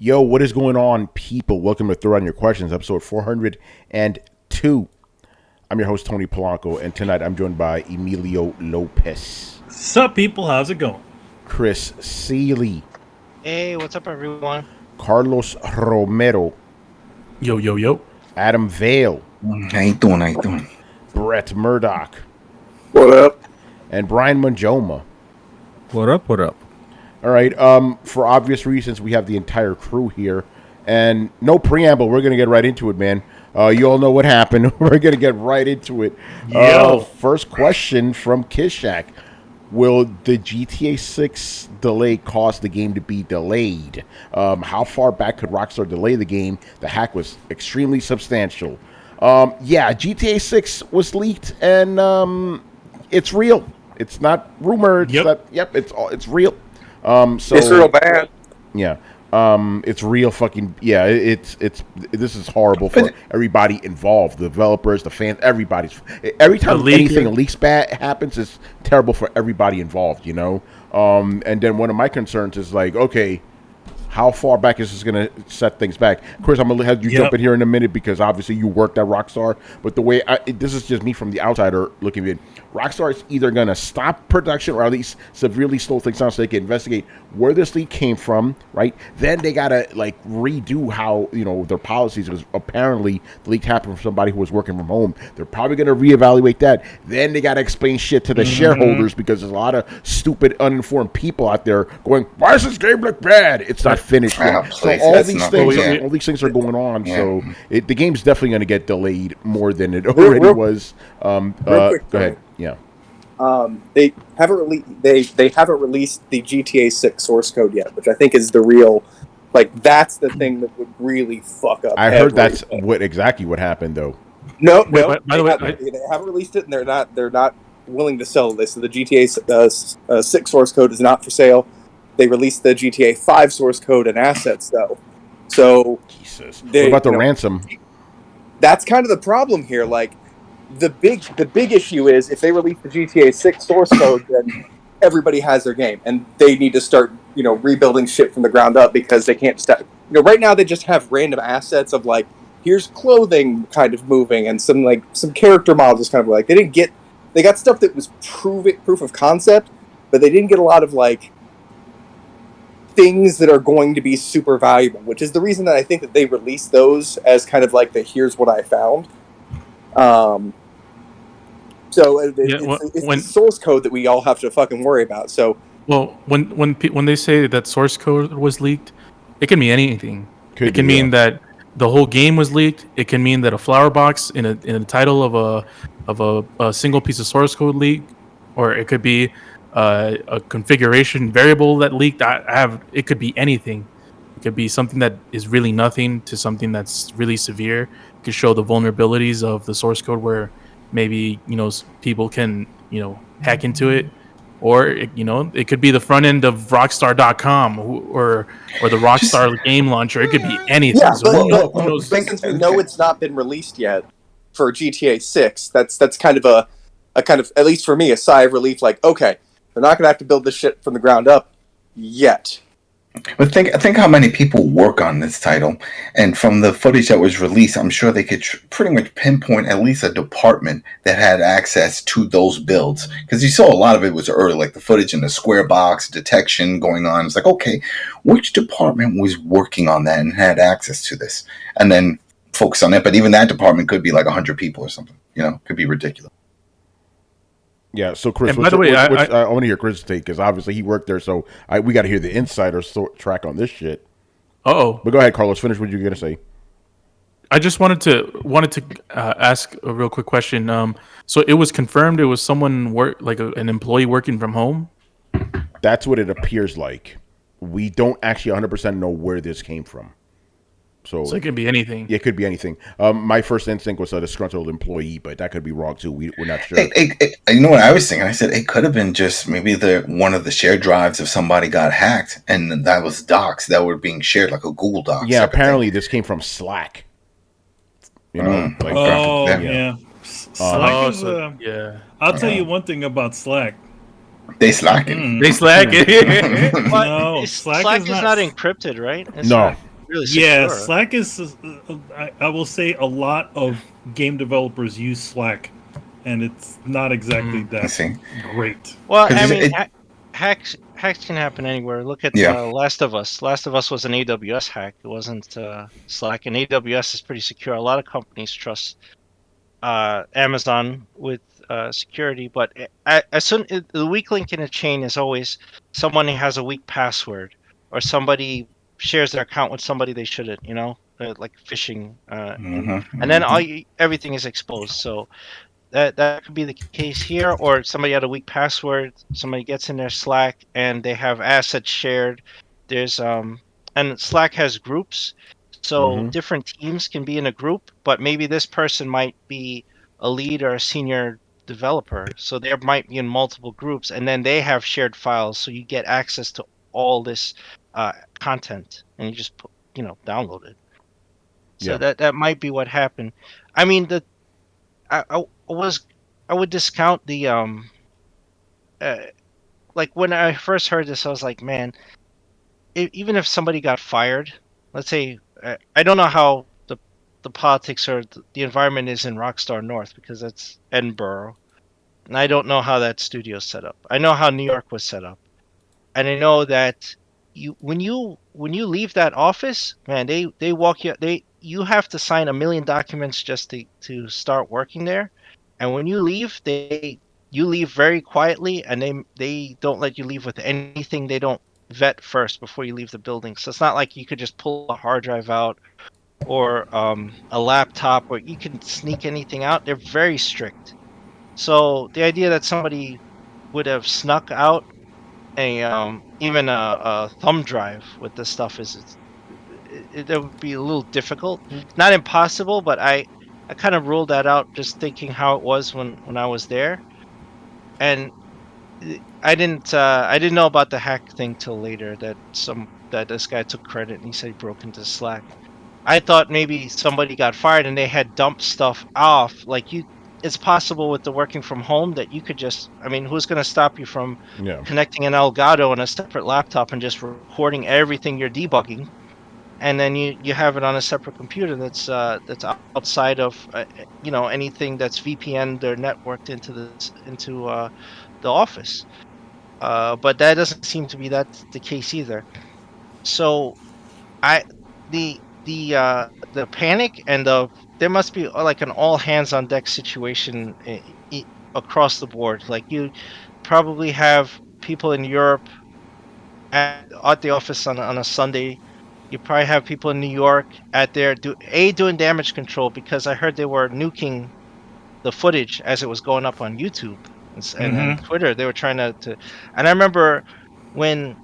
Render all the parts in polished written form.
Yo, what is going on, people? Welcome to Throwdown Your Questions, episode 402. I'm your host, Tony Polanco, and tonight I'm joined by Emilio Lopez. Sup, people? How's it going? Chris Seeley. Hey, what's up, everyone? Carlos Romero. Yo, yo, yo. Adam Vale. How you doing? Brett Murdoch. What up? And Brian Manjoma. What up? All right, for obvious reasons, we have the entire crew here. And no preamble, we're going to get right into it, man. You all know what happened. We're going to get right into it. First question from Kishak. Will the GTA 6 delay cause the game to be delayed? How far back could Rockstar delay the game? The hack was extremely substantial. GTA 6 was leaked, and it's real. It's not rumored. It's real. It's real bad. Yeah. It's real fucking, yeah, this is horrible for everybody involved, the developers, the fans, every time anything leaks bad happens, it's terrible for everybody involved, you know? And then one of my concerns is like, okay, how far back is this going to set things back? Chris, I'm going to have you jump in here in a minute because obviously you worked at Rockstar. But the way this is just me from the outsider looking at it. Rockstar is either going to stop production or at least severely slow things down so they can investigate where this leak came from, right? Then they got to like redo how, their policies, because apparently the leak happened from somebody who was working from home. They're probably going to reevaluate that. Then they got to explain shit to the shareholders because there's a lot of stupid, uninformed people out there going, why does this game look bad? It's not finished yet. So all these things are going on. Yeah. So the game's definitely going to get delayed more than it already was. Go ahead. Yeah. They haven't released the GTA 6 source code yet, which I think is the real, that's the thing that would really fuck up. I heard that's exactly what happened though. No. By the way, they haven't released it, and they're not willing to sell this. So the GTA 6 source code is not for sale. They released the GTA 5 source code and assets, though. So, Jesus. What about the ransom? That's kind of the problem here. The big issue is if they release the GTA 6 source code, then everybody has their game, and they need to start, rebuilding shit from the ground up because they can't stop. Right now they just have random assets of here's clothing kind of moving and some character models kind of they got stuff that was proof of concept, but they didn't get a lot of things that are going to be super valuable, which is the reason that I think that they released those as kind of the here's what I found. So it's the source code that we all have to fucking worry about. So, well, when they say that source code was leaked, it can mean anything. It can mean that the whole game was leaked. It can mean that a flower box in a title of a single piece of source code leaked, or it could be a configuration variable that leaked. It could be anything. It could be something that is really nothing to something that's really severe. It could show the vulnerabilities of the source code where maybe people can hack into it, or it could be the front end of Rockstar.com or the Rockstar game launcher. It could be anything. Yeah, but since we know it's not been released yet for GTA 6, that's kind of a kind of, at least for me, a sigh of relief. Okay, they're not going to have to build this shit from the ground up yet. But think how many people work on this title, and from the footage that was released, I'm sure they could pretty much pinpoint at least a department that had access to those builds. Because you saw a lot of it was early, the footage in the square box detection going on. It's okay, which department was working on that and had access to this, and then focus on that. But even that department could be 100 people or something. Could be ridiculous. Yeah, so Chris, by the way, I want to hear Chris' take because obviously he worked there, so we got to hear the insider track on this shit. But go ahead, Carlos. Finish what you were gonna say. I just wanted to ask a real quick question. So it was confirmed it was someone an employee working from home. That's what it appears like. We don't actually 100% know where this came from. So it could be anything. It could be anything. My first instinct was a disgruntled employee, but that could be wrong too. We're not sure. You know what I was thinking? I said it could have been just maybe one of the shared drives of somebody got hacked, and that was docs that were being shared like a Google Docs. Yeah, apparently this came from Slack. Yeah. Slack is I'll tell you one thing about Slack. They slacking. They slacking. No, Slack is not encrypted, right? No. really yeah, secure. Slack is. I will say a lot of game developers use Slack, and it's not exactly I that see. great. Well, 'Cause I mean, it- hacks can happen anywhere. Look at Yeah. Last of Us. Last of Us was an AWS hack. It wasn't Slack. And AWS is pretty secure. A lot of companies trust Amazon with security, but the weak link in a chain is always someone who has a weak password or somebody shares their account with somebody they shouldn't. Like phishing, and then everything is exposed. So that could be the case here, or somebody had a weak password, somebody gets in their Slack and they have assets shared. There's and Slack has groups, so different teams can be in a group, but maybe this person might be a lead or a senior developer, so they might be in multiple groups, and then they have shared files, so you get access to all this content, and you just download it. So Yeah. that might be what happened. I mean, I would discount the uh, like when I first heard this, I was like, man, even if somebody got fired, let's say I don't know how the politics or the environment is in Rockstar North because that's Edinburgh, and I don't know how that studio's set up. I know how New York was set up, and I know that when you leave that office, man, they walk you you have to sign 1 million documents just to start working there, and when you leave, you leave very quietly, and they don't let you leave with anything they don't vet first before you leave the building. So it's not like you could just pull a hard drive out or a laptop where you can sneak anything out. They're very strict. So the idea that somebody would have snuck out a even a thumb drive with this stuff it would be a little difficult. Not impossible, but I kind of ruled that out just thinking how it was when I was there, and I didn't know about the hack thing till later that this guy took credit and he said he broke into Slack. I thought maybe somebody got fired and they had dumped stuff off. Like it's possible with the working from home that you could just, I mean, who's going to stop you from Yeah. connecting an Elgato on a separate laptop and just recording everything you're debugging, and then you have it on a separate computer that's outside of anything that's VPN or networked into the office. But that doesn't seem to be the case either. So I the panic and there must be like an all hands on deck situation across the board. Like you probably have people in Europe at the office on a Sunday. You probably have people in New York at there doing damage control because I heard they were nuking the footage as it was going up on YouTube and Twitter. They were trying and I remember when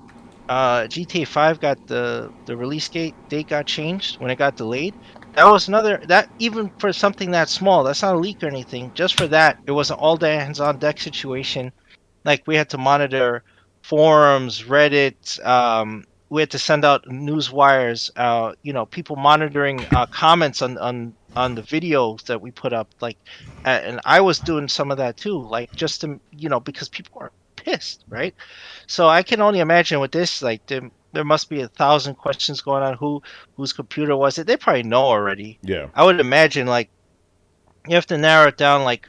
GTA 5 got the release date got changed when it got delayed. That was another that even for something that small, that's not a leak or anything. Just for that, it was an all hands on deck situation. Like we had to monitor forums, Reddit. We had to send out news wires. People monitoring comments on the videos that we put up. Like, and I was doing some of that too. Like just to because people are pissed, right? So I can only imagine with this, like there must be 1,000 questions going on. Whose computer was it? They probably know already. Yeah. I would imagine like you have to narrow it down like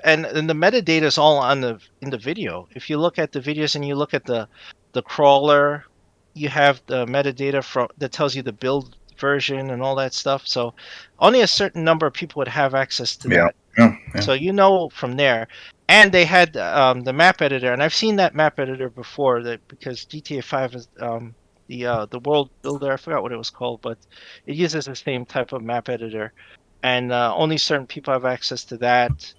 and the metadata is all in the video. If you look at the videos and you look at the crawler, you have the metadata that tells you the build version and all that stuff. So only a certain number of people would have access to Yeah. that. Yeah. So from there. And they had the map editor, and I've seen that map editor before. That because GTA 5 is the world builder. I forgot what it was called, but it uses the same type of map editor, and only certain people have access to that.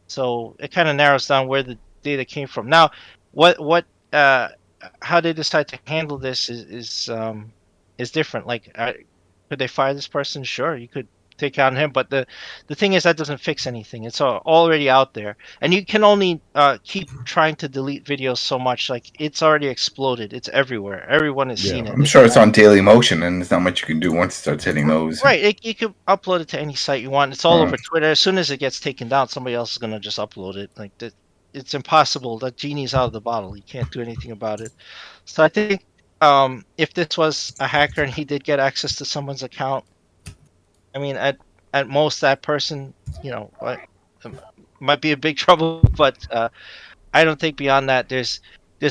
So it kind of narrows down where the data came from. Now, what uh, how they decide to handle this is different. Like, could they fire this person? Sure, you could take out him, but the thing is that doesn't fix anything. It's already out there, and you can only keep trying to delete videos so much. Like it's already exploded. It's everywhere. Everyone has Yeah. seen it. I'm sure it's on Daily Motion, and there's not much you can do once it starts hitting those. Right, you could upload it to any site you want. It's all over Twitter. As soon as it gets taken down, somebody else is gonna just upload it. Like that, it's impossible. That genie's out of the bottle. You can't do anything about it. So I think if this was a hacker and he did get access to someone's account, I mean, at most that person, might be in big trouble. But I don't think beyond that there's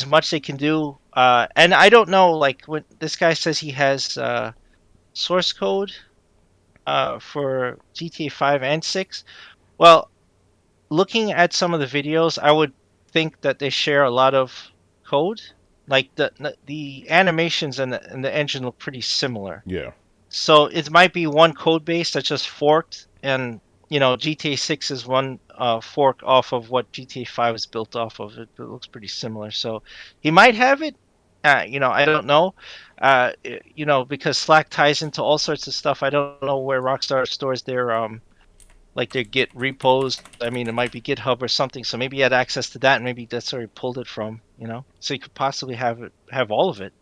much they can do. And I don't know, like when this guy says he has source code for GTA 5 and 6. Well, looking at some of the videos, I would think that they share a lot of code. Like the animations and the engine look pretty similar. Yeah. So it might be one code base that's just forked, and GTA 6 is one fork off of what GTA 5 is built off of. It looks pretty similar. So he might have it. I don't know. Because Slack ties into all sorts of stuff. I don't know where Rockstar stores their like their Git repos. I mean, it might be GitHub or something. So maybe he had access to that, and maybe that's where he pulled it from. So you could possibly have all of it.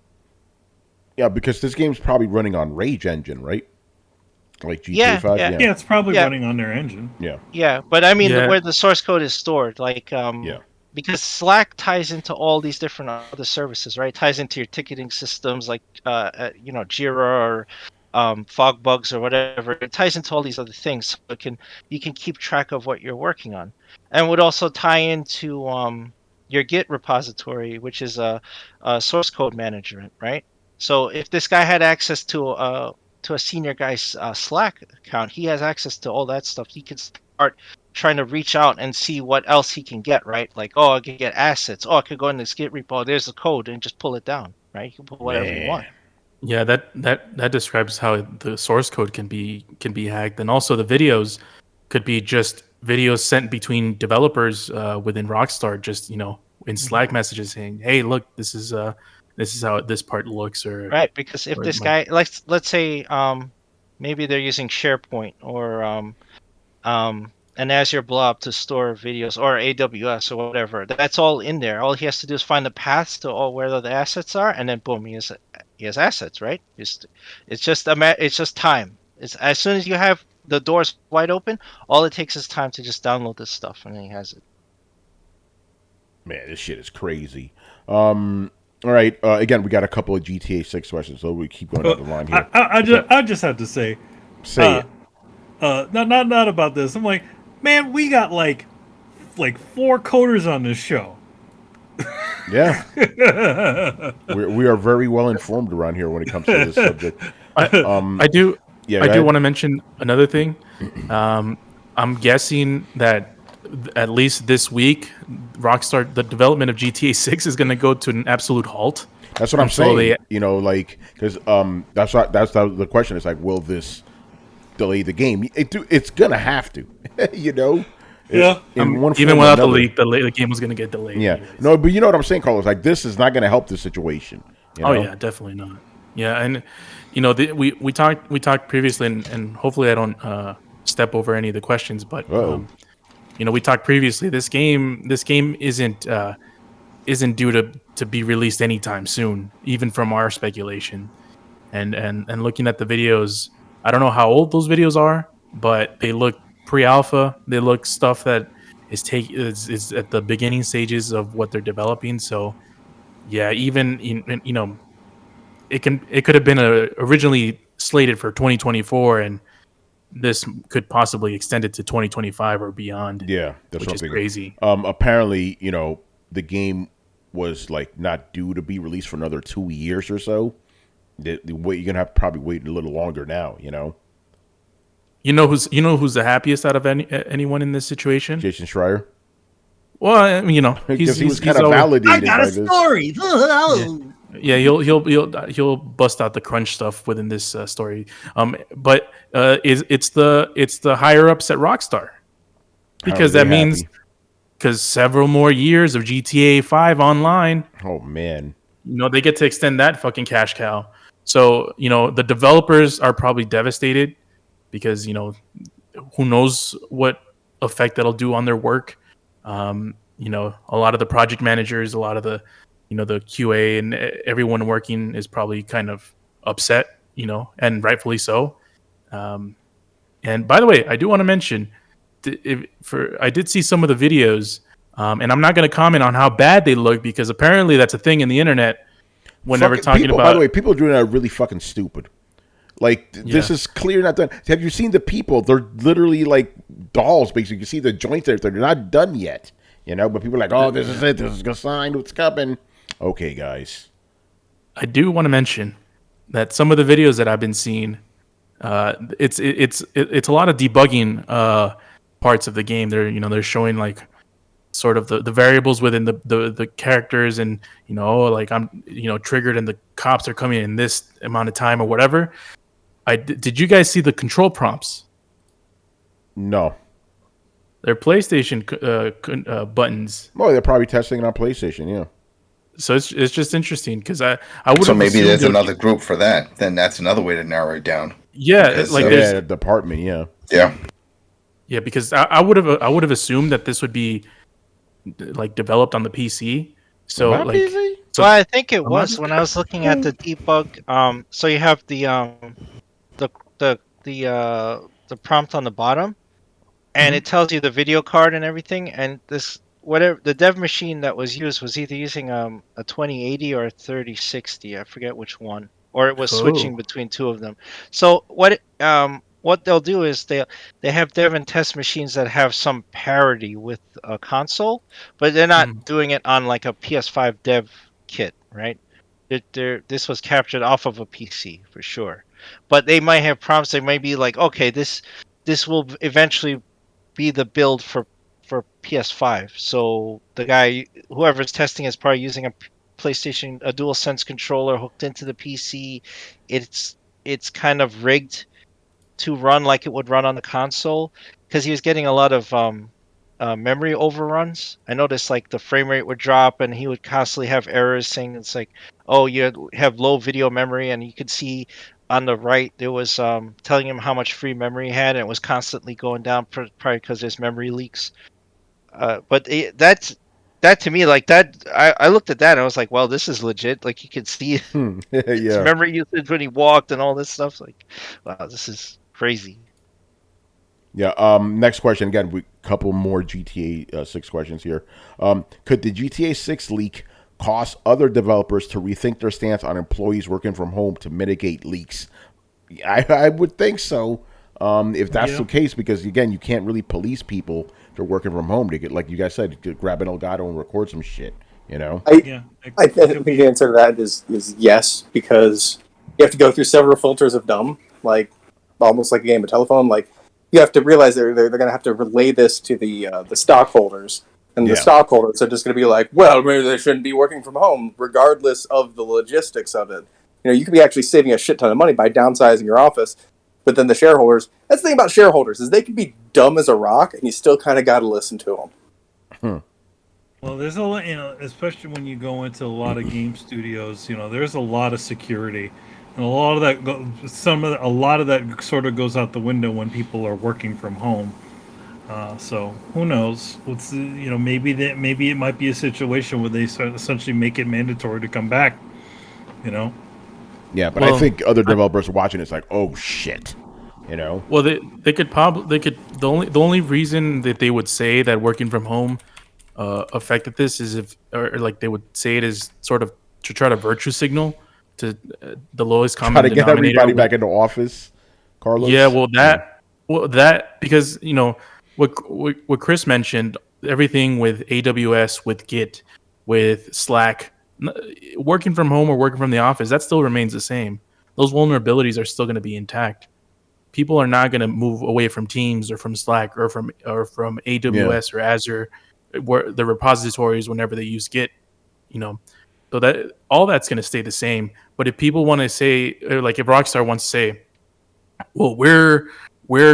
Yeah, because this game's probably running on Rage Engine, right? Like GTA 5? Yeah, it's probably running on their engine. Yeah. Yeah, but I mean, where the source code is stored, like, yeah. Because Slack ties into all these different other services, right? It ties into your ticketing systems, like, Jira or Fogbugs or whatever. It ties into all these other things, so you can keep track of what you're working on, and would also tie into your Git repository, which is a source code management, right? So if this guy had access to a senior guy's Slack account, he has access to all that stuff. He can start trying to reach out and see what else he can get, right? Like, I could get assets. I could go in this Git repo. There's the code, and just pull it down, right? You can put whatever you want. Yeah, that describes how the source code can be hacked, and also the videos could be just videos sent between developers within Rockstar, just in Slack messages saying, "Hey, look, this is how this part looks," or right. Because if this guy, let's say, maybe they're using SharePoint or an Azure Blob to store videos, or AWS or whatever. That's all in there. All he has to do is find the paths to where the assets are, and then boom, he has assets, right? It's just time. It's as soon as you have the doors wide open, all it takes is time to just download this stuff, and then he has it. Man, this shit is crazy. All right. Again, we got a couple of GTA 6 questions, so we keep going down the line here. I just have to say it. Not about this. I'm like, man, we got like 4 coders on this show. Yeah. we are very well informed around here when it comes to this subject. I do want to mention another thing. I'm guessing that at least this week, Rockstar, the development of GTA 6 is going to go to an absolute halt. That's what I'm saying. Because that's the question is like, will this delay the game? It's going to have to, Yeah. Even without the leak, the game was going to get delayed. Yeah. Anyways. No, but you know what I'm saying, Carlos? Like, this is not going to help the situation. Oh yeah, definitely not. Yeah, and we talked previously, and hopefully I don't step over any of the questions, but we talked previously. This game isn't due to be released anytime soon, even from our speculation. And looking at the videos, I don't know how old those videos are, but they look pre-alpha. They look stuff that is at the beginning stages of what they're developing. So yeah, even it could have been originally slated for 2024, and this could possibly extend it to 2025 or beyond. Yeah, that's which is crazy. Apparently, the game was like not due to be released for another 2 years or so. You're gonna have to probably wait a little longer now. Who's the happiest out of anyone in this situation? Jason Schreier. Well, I mean, he was kind of validated. I got a story. Yeah, he'll bust out the crunch stuff within this story. But it's the higher ups at Rockstar, because that means because several more years of GTA 5 online. Oh man, they get to extend that fucking cash cow. So the developers are probably devastated because who knows what effect that'll do on their work. A lot of the project managers, a lot of the the QA and everyone working is probably kind of upset, and rightfully so. And by the way, I do want to mention, I did see some of the videos, and I'm not going to comment on how bad they look because apparently that's a thing in the internet. when they were talking people, about. By the way, people doing that are really fucking stupid. Like this is clear not done. Have you seen the people? They're literally like dolls. Basically, you can see the joints there. They're not done yet. You know, but people are like, "Oh, this is it. This is gonna sign. What's coming?" Okay, guys. I do want to mention that some of the videos that I've been seeing, it's a lot of debugging parts of the game. They're showing like sort of the variables within the characters, and like I'm triggered and the cops are coming in this amount of time or whatever. Did you guys see the control prompts? No. They're PlayStation buttons. Well, they're probably testing it on PlayStation. Yeah. So it's just interesting because I would. So maybe there's another group for that. Then that's another way to narrow it down. Yeah, because, like there's a department. Yeah. Yeah, because I would have assumed that this would be like developed on the PC. So on like, PC? So I think it was when I was looking at the debug. So you have the prompt on the bottom, and it tells you the video card and everything. And this whatever the dev machine that was used was either using a 2080 or a 3060. I forget which one, or it was switching between two of them. So what they'll do is they have dev and test machines that have some parity with a console, but they're not doing it on like a PS5 dev kit, right? This was captured off of a PC for sure, but they might have prompts. They might be like, okay, this will eventually be the build for PS5. So the guy, whoever's testing, is probably using a PlayStation, a DualSense controller hooked into the PC. It's kind of rigged to run like it would run on the console, because he was getting a lot of memory overruns. I noticed like the frame rate would drop, and he would constantly have errors saying it's like, oh, you have low video memory, and you could see on the right there was telling him how much free memory he had, and it was constantly going down, probably because there's memory leaks. But that to me, like that, I looked at that and I was like, well, this is legit. Like you could see his memory usage when he walked and all this stuff. Like, wow, this is crazy. Yeah. Next question. Again, we couple more GTA 6 questions here. Could the GTA 6 leak cause other developers to rethink their stance on employees working from home to mitigate leaks? I would think so. If that's the case, because again, you can't really police people to working from home to get, like you guys said, to grab an Elgato and record some shit. You know. I think the answer to that is yes, because you have to go through several filters of dumb, like almost like a game of telephone. Like you have to realize they're going to have to relay this to the stockholders, and the stockholders are just going to be like, well, maybe they shouldn't be working from home, regardless of the logistics of it. You know, you could be actually saving a shit ton of money by downsizing your office. But then the shareholders, that's the thing about shareholders, is they can be dumb as a rock, and you still kind of got to listen to them. Well, there's a lot, especially when you go into a lot of game studios, there's a lot of security, and a lot of that sort of goes out the window when people are working from home. So who knows? Maybe it might be a situation where they essentially make it mandatory to come back. Yeah, but I think other developers are watching it's like, oh shit, Well, they could the only reason that they would say that working from home affected this is if like they would say it is sort of to try to virtue signal to the lowest common denominator. Try to get everybody back into office, Carlos. Yeah, that because what Chris mentioned, everything with AWS, with Git, with Slack. Working from home or working from the office, that still remains the same. Those vulnerabilities are still going to be intact. People are not going to move away from Teams or from Slack or from AWS or Azure, where the repositories whenever they use Git, So that all that's going to stay the same. But if people want to say, like if Rockstar wants to say, well, we're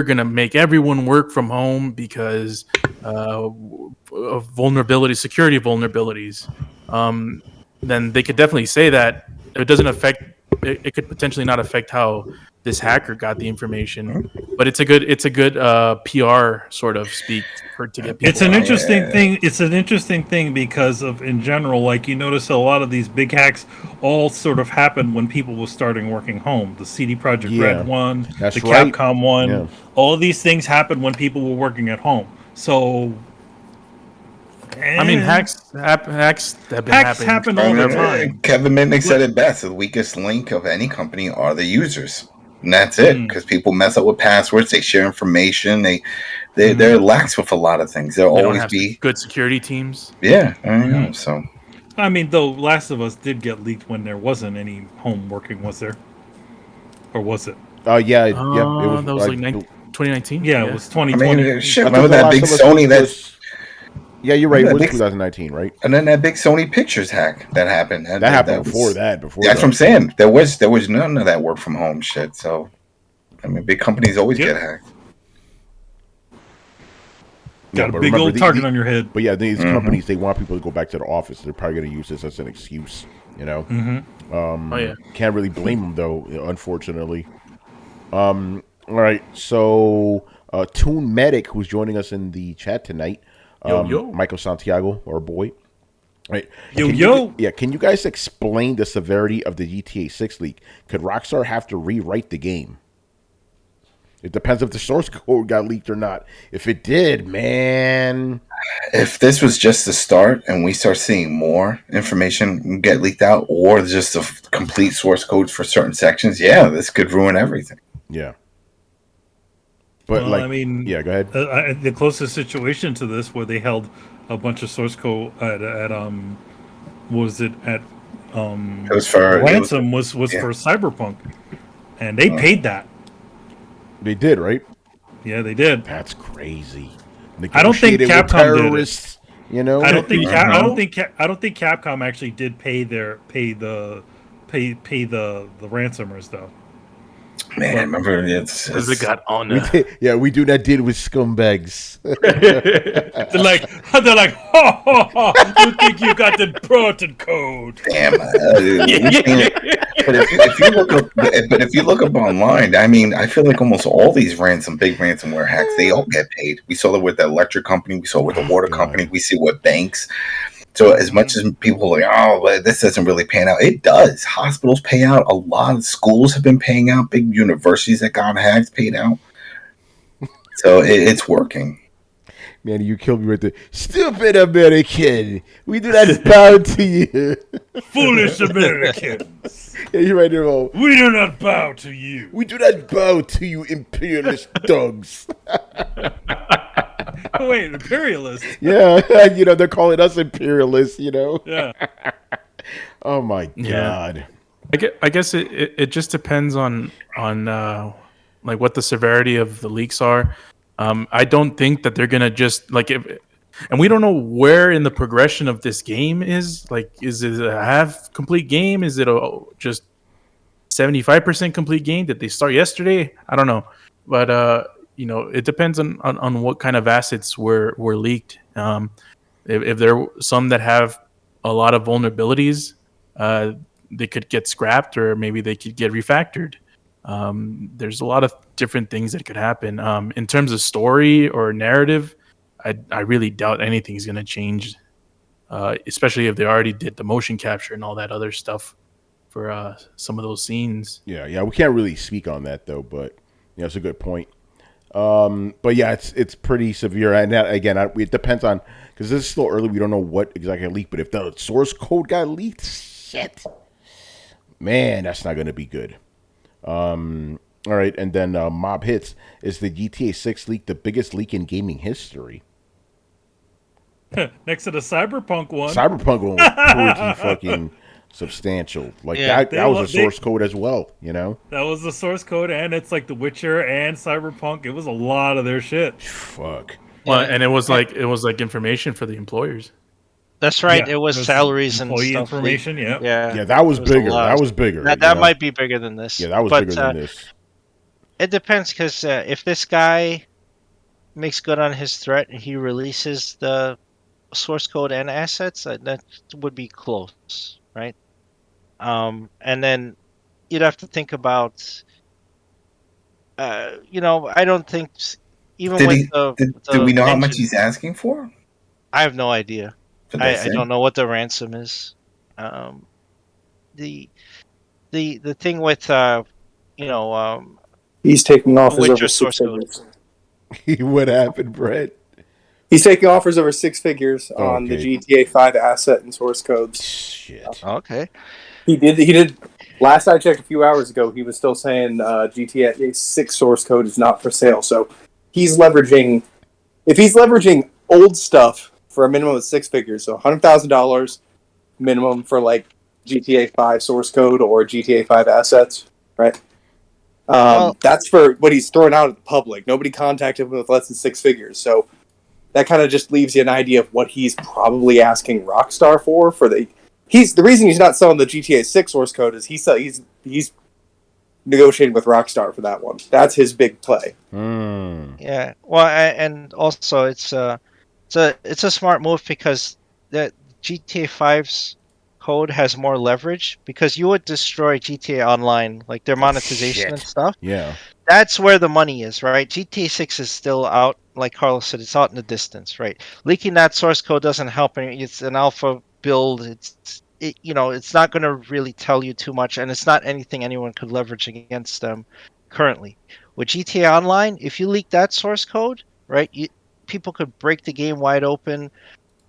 going to make everyone work from home because of security vulnerabilities. Then they could definitely say that. It doesn't affect. It could potentially not affect how this hacker got the information, but it's a good PR sort of speak to get people. It's an interesting thing. It's an interesting thing because of in general, like you notice a lot of these big hacks all sort of happened when people were starting working home. The CD Projekt Red one, the Capcom one, all of these things happened when people were working at home. So I mean, hacks have been happening. Happen all the time. Kevin Mitnick said it best: the weakest link of any company are the users, and that's it. Because people mess up with passwords, they share information, they're lax with a lot of things. They'll always be good security teams. Yeah, I know. So, I mean, though, Last of Us did get leaked when there wasn't any home working, was there? Or was it? Yeah. It was like 2019. Yeah, it was 2020. I mean, shit, remember that big Sony that's... Yeah, you're right. It was 2019, right? And then that big Sony Pictures hack that happened. That happened before that. That's what I'm saying. There was none of that work from home shit. So, I mean, big companies always get hacked. Got a big old target on your head. But yeah, these companies, they want people to go back to the office. They're probably going to use this as an excuse, you know? Can't really blame them, though, unfortunately. All right, so Toon Medic, who's joining us in the chat tonight, Michael Santiago, our boy. Right. Can you guys explain the severity of the GTA 6 leak? Could Rockstar have to rewrite the game? It depends if the source code got leaked or not. If it did, man. If this was just the start and we start seeing more information get leaked out, or just the complete source codes for certain sections, this could ruin everything. Yeah. But I mean, go ahead. The closest situation to this, where they held a bunch of source code at ransom was for Cyberpunk, and they paid that. They did, right? Yeah, they did. That's crazy. I don't think Capcom did it. You know, I don't think Capcom actually did pay the ransomers though. Man, I remember because it got on. We do that deal with scumbags. they're like, ho, you think you got the proton code? Damn. But if you look up online, I mean, I feel like almost all these big ransomware hacks, they all get paid. We saw that with the electric company, we saw it with the water company, we see what banks. So as much as people are like, this doesn't really pan out, it does. Hospitals pay out. A lot of schools have been paying out. Big universities that got hacked paid out. So it's working. Man, you killed me with the stupid American. We do not bow to you. Foolish Americans. Yeah, you're right there. We do not bow to you. We do not bow to you, imperialist dogs. Oh, wait, imperialist? Yeah, they're calling us imperialists, Yeah. Oh, my God. I guess it just depends on like what the severity of the leaks are. I don't think that they're gonna just and we don't know where in the progression of this game is. Like, is it a half complete game? Is it just 75% complete game? Did they start yesterday? I don't know, but it depends on what kind of assets were leaked. If there are some that have a lot of vulnerabilities, they could get scrapped, or maybe they could get refactored. There's a lot of different things that could happen. In terms of story or narrative, I really doubt anything's going to change, especially if they already did the motion capture and all that other stuff for some of ththose scenes. Yeah, we can't really speak on that though, but it's a good point. But yeah, it's pretty severe, and that, again, it depends on, because this is still early. We don't know what exactly leaked, but if the source code got leaked, shit, man, that's not going to be good. All right, and then Mob Hits, is the GTA 6 leak the biggest leak in gaming history? Next to the Cyberpunk one. Cyberpunk one was pretty fucking substantial. Like, that was a source code as well, That was the source code, and it's like The Witcher and Cyberpunk. It was a lot of their shit. Fuck. Well, and it was like information for the employers. That's right. Yeah, it was salaries and employee stuff. Information. Yeah. Yeah, that was bigger. That was bigger. That might be bigger than this. Yeah, that was bigger than this. It depends, because if this guy makes good on his threat and he releases the source code and assets, that would be close, right? And then you'd have to think about, I don't think even do we know how much he's asking for? I have no idea. I don't know what the ransom is. The thing with he's taking off his Witcher source code. What happened, Brett? He's taking offers over 6 figures on the GTA 5 asset and source codes. Shit. Okay. He did. Last I checked a few hours ago, he was still saying GTA 6 source code is not for sale. So he's leveraging. If he's leveraging old stuff for a minimum of 6 figures, so $100,000 minimum for like GTA 5 source code or GTA 5 assets, right? That's for what he's throwing out at the public. Nobody contacted him with less than 6 figures, so that kind of just leaves you an idea of what he's probably asking Rockstar for the. The reason he's not selling the GTA 6 source code is he's negotiating with Rockstar for that one. That's his big play. Yeah. Well, and also it's a smart move because the GTA 5's code has more leverage because you would destroy GTA Online, like their monetization and stuff. Yeah. That's where the money is, right? GTA 6 is still out, like Carlos said, it's out in the distance, right? Leaking that source code doesn't help. It's an alpha build. It's not going to really tell you too much, and it's not anything anyone could leverage against them currently. With GTA Online, if you leak that source code, right, people could break the game wide open.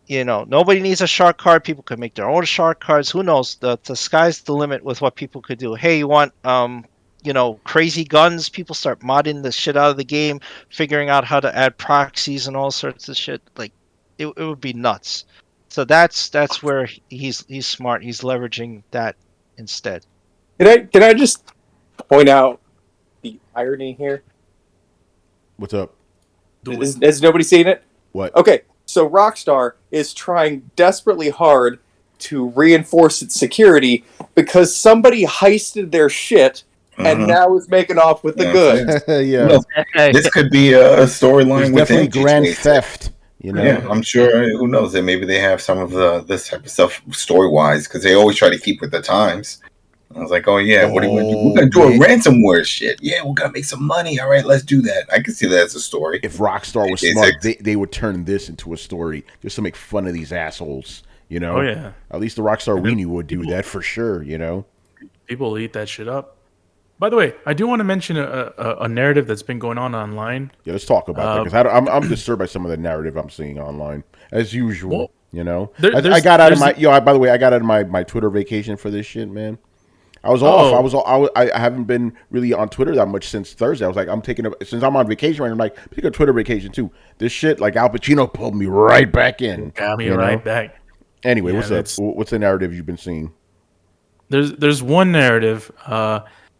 Nobody needs a shark card. People could make their own shark cards. Who knows? The sky's the limit with what people could do. Hey, you want crazy guns? People start modding the shit out of the game, figuring out how to add proxies and all sorts of shit. Like, it would be nuts. So that's where he's smart. He's leveraging that instead. Can I just point out the irony here? What's up? Has nobody seen it? What? Okay, so Rockstar is trying desperately hard to reinforce its security because somebody heisted their shit and now is making off with the goods. Yeah. This could be a storyline with definitely grand theft. Yeah, I'm sure. Who knows? That maybe they have some of this type of stuff story wise because they always try to keep with the times. I was like, oh yeah, what are we gonna do? We're gonna do a ransomware shit. Yeah, we're gonna make some money. All right, let's do that. I can see that as a story. If Rockstar was smart, they would turn this into a story just to make fun of these assholes. Oh yeah. At least the Rockstar we knew would do that for sure. People will eat that shit up. By the way, I do want to mention a narrative that's been going on online. Yeah, let's talk about that because I'm disturbed by some of the narrative I'm seeing online as usual. I got out of my by the way, I got out of my Twitter vacation for this shit, man. I was off. I haven't been really on Twitter that much since Thursday. I was like, since I'm on vacation right now, I'm like, take a Twitter vacation too. This shit, like Al Pacino pulled me right back in. Got me right back. Anyway, what's up? What's the narrative you've been seeing? There's one narrative.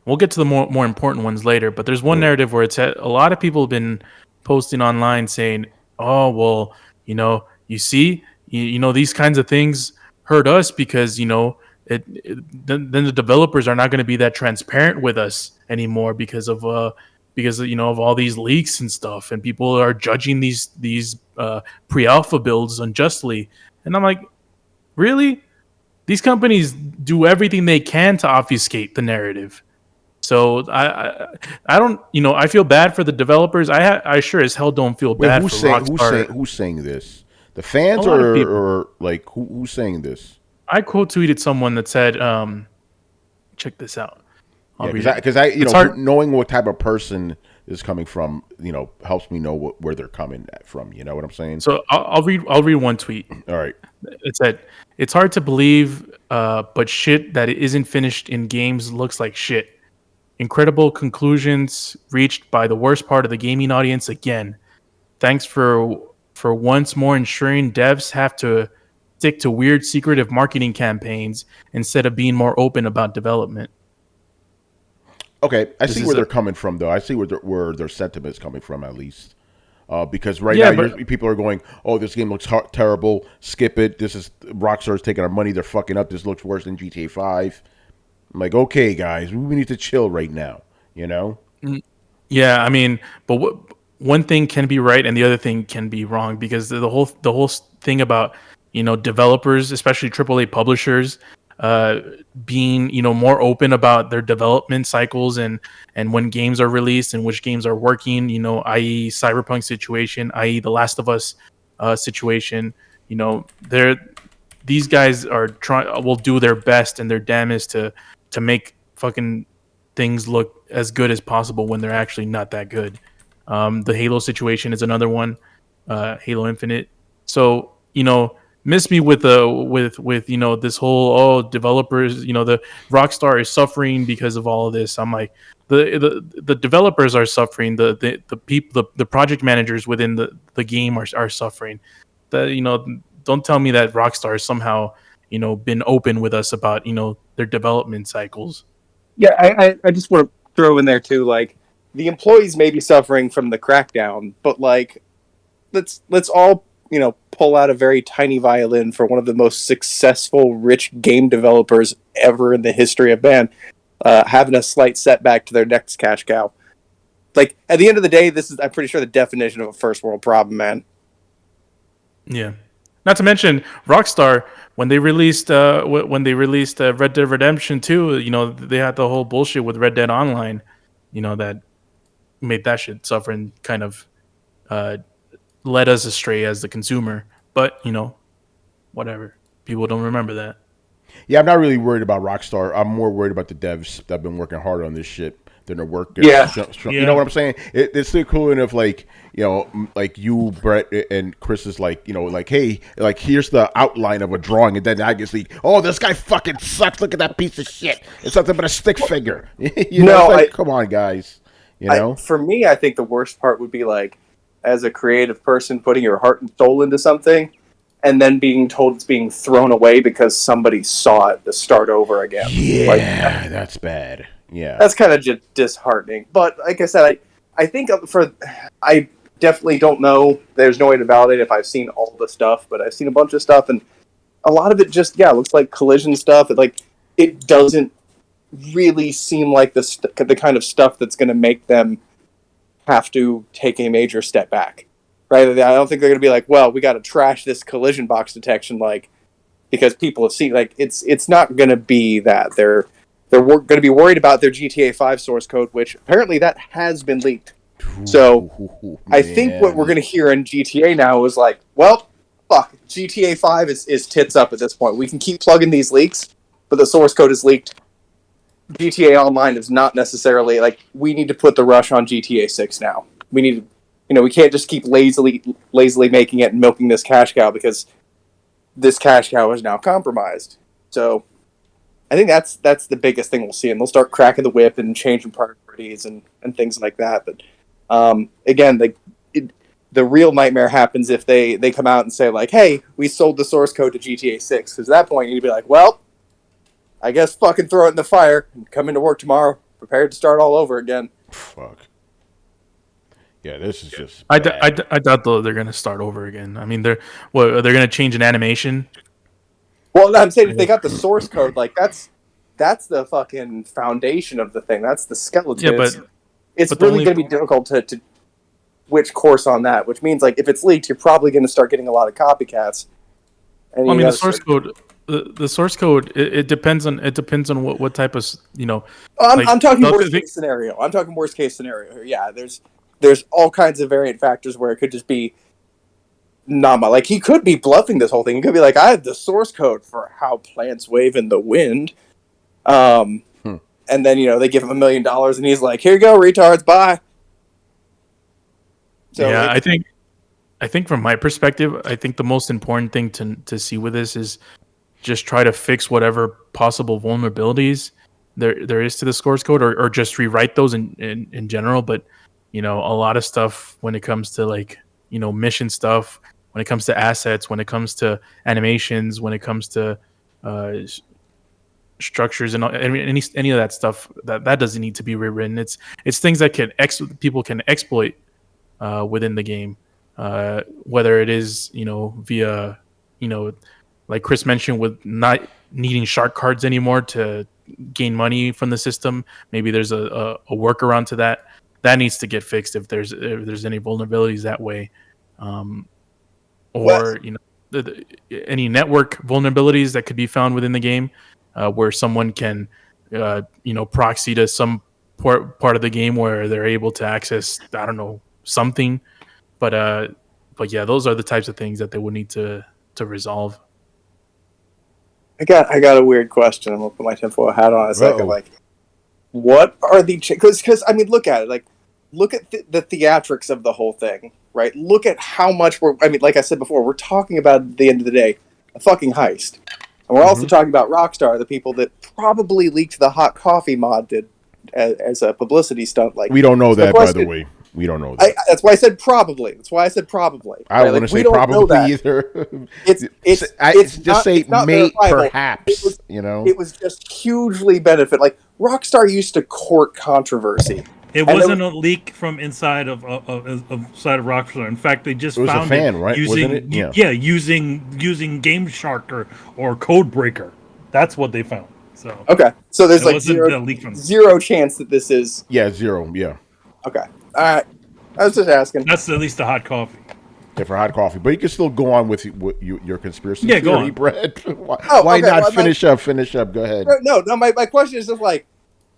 We'll get to the more important ones later, but there's one narrative where it's a lot of people have been posting online saying, "Oh, well, you see, these kinds of things hurt us because then the developers are not going to be that transparent with us anymore because of all these leaks and stuff, and people are judging these pre-alpha builds unjustly." And I'm like, really? These companies do everything they can to obfuscate the narrative. So I don't, I feel bad for the developers. I sure as hell don't feel bad for Rockstar. Who's saying this? The fans or like who's saying this? I quote tweeted someone that said, "Check this out." Because knowing what type of person is coming from, helps me know where they're coming from. You know what I'm saying? So I'll read one tweet. All right. It said, "It's hard to believe, but shit that isn't finished in games looks like shit. Incredible conclusions reached by the worst part of the gaming audience again. Thanks for once more ensuring devs have to stick to weird secretive marketing campaigns instead of being more open about development." Okay, I see where they're coming from, though. I see where their sentiment is coming from, at least. Because now people are going, "Oh, this game looks terrible. Skip it. This is Rockstar's taking our money. They're fucking up. This looks worse than GTA 5." I'm like, okay, guys, we need to chill right now, Yeah, I mean, but one thing can be right and the other thing can be wrong because the whole thing about developers, especially AAA publishers, being more open about their development cycles and when games are released and which games are working, i.e. Cyberpunk situation, i.e. The Last of Us situation. These guys will do their best and their damnedest to make fucking things look as good as possible when they're actually not that good. The Halo situation is another one. Halo Infinite. So miss me with this whole developers. The Rockstar is suffering because of all of this. I'm like the developers are suffering. The people the project managers within the game are suffering. Don't tell me that Rockstar has somehow been open with us about their development cycles. Yeah, I just want to throw in there too, like, the employees may be suffering from the crackdown, but like, let's all pull out a very tiny violin for one of the most successful rich game developers ever in the history of man, having a slight setback to their next cash cow. Like, at the end of the day, this is, I'm pretty sure, the definition of a first world problem, man. Yeah. Not to mention Rockstar when they released Red Dead Redemption 2, they had the whole bullshit with Red Dead Online, that made that shit suffer and kind of led us astray as the consumer. But, whatever. People don't remember that. Yeah, I'm not really worried about Rockstar. I'm more worried about the devs that have been working hard on this shit than the work. Yeah. You know what I'm saying? It's still cool enough, like, like you, Brett, and Chris is like, like, hey, like, here's the outline of a drawing, and then I just like, oh, this guy fucking sucks. Look at that piece of shit. It's nothing but a stick figure. Come on, guys. For me, I think the worst part would be, like, as a creative person, putting your heart and soul into something, and then being told it's being thrown away because somebody saw it to start over again. Yeah, that's bad. Yeah, that's kind of just disheartening. But like I said, I think I definitely don't know. There's no way to validate if I've seen all the stuff, but I've seen a bunch of stuff, and a lot of it just looks like collision stuff. It doesn't really seem like the kind of stuff that's going to make them have to take a major step back. Right? I don't think they're going to be like, well, we got to trash this collision box detection, like, because people have seen, like, it's not going to be that. They're going to be worried about their GTA 5 source code, which apparently that has been leaked. So I think what we're going to hear in GTA now is like, well, fuck, GTA 5 is tits up at this point. We can keep plugging these leaks, but the source code is leaked. GTA Online is not necessarily, like, we need to put the rush on GTA 6 now. We need to, we can't just keep lazily making it and milking this cash cow because this cash cow is now compromised. So I think that's the biggest thing we'll see, and they'll start cracking the whip and changing priorities and things like that. But again, the real nightmare happens if they come out and say, like, hey, we sold the source code to GTA 6. Because at that point, you'd be like, well, I guess fucking throw it in the fire and come into work tomorrow, prepared to start all over again. Fuck. Yeah, this is just I doubt though they're going to start over again. I mean, they're going to change an animation. Well, I'm saying if they got the source code, like, that's the fucking foundation of the thing. That's the skeleton. Yeah, but it's really going to be difficult to switch course on that, which means, like, if it's leaked, you're probably going to start getting a lot of copycats. And the source code. The source code it depends on what type of I'm talking worst case scenario. I'm talking worst case scenario here. Yeah, there's all kinds of variant factors where it could just be Nama. Like, he could be bluffing this whole thing. He could be like, I have the source code for how plants wave in the wind. And then, they give him $1 million and he's like, here you go, retards, bye. So yeah, I think from my perspective, I think the most important thing to see with this is just try to fix whatever possible vulnerabilities there is to the source code, or just rewrite those in general. But a lot of stuff when it comes to, like, mission stuff, when it comes to assets, when it comes to animations, when it comes to structures and any of that stuff, that doesn't need to be rewritten. It's things that people can exploit within the game, whether it is via like Chris mentioned, with not needing shark cards anymore to gain money from the system. Maybe there's a workaround to that. That needs to get fixed if there's any vulnerabilities that way, or any network vulnerabilities that could be found within the game, where someone can proxy to some part of the game where they're able to access, I don't know, something. But yeah, those are the types of things that they would need to resolve. I got a weird question. I'm gonna put my tinfoil hat on a second. Like, what are the because I mean, look at it. Like, look at the theatrics of the whole thing. right? Look at how much like I said before, we're talking about, at the end of the day, a fucking heist. And we're also talking about Rockstar, the people that probably leaked the hot coffee mod as a publicity stunt. Like, we don't know that, by the way. We don't know that. That's why I said probably. I don't want to say probably either. It's just say may perhaps. It was just hugely benefit. Like, Rockstar used to court controversy. It wasn't a leak from inside of Rockstar. In fact, they just found it right? using using Game Shark or Codebreaker. That's what they found. So so there's like zero chance that this is zero. Yeah. Okay. All right. I was just asking. That's at least the hot coffee. Yeah, for hot coffee, but you can still go on with your conspiracy theory, go on. Brett. Why not finish up? Go ahead. No. My question is just like,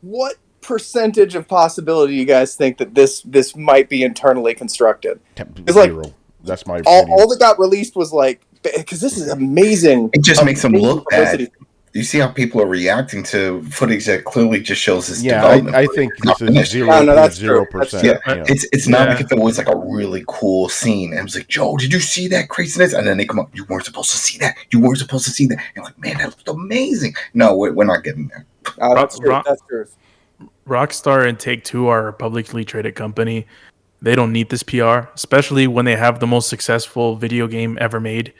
what percentage of possibility do you guys think that this might be internally constructed? It's like, zero. That's my opinion. All that got released was like, because this is amazing. It just makes them look bad. You see how people are reacting to footage that clearly just shows this development. I think this is 0.0%. Yeah, it's not like if it was like a really cool scene and it was like, Joe, did you see that craziness? And then they come up, you weren't supposed to see that. You weren't supposed to see that. And you're like, man, that looked amazing. No, we're not getting there. That's true. That's true. Rockstar and Take-Two are a publicly traded company. They don't need this PR, especially when they have the most successful video game ever made.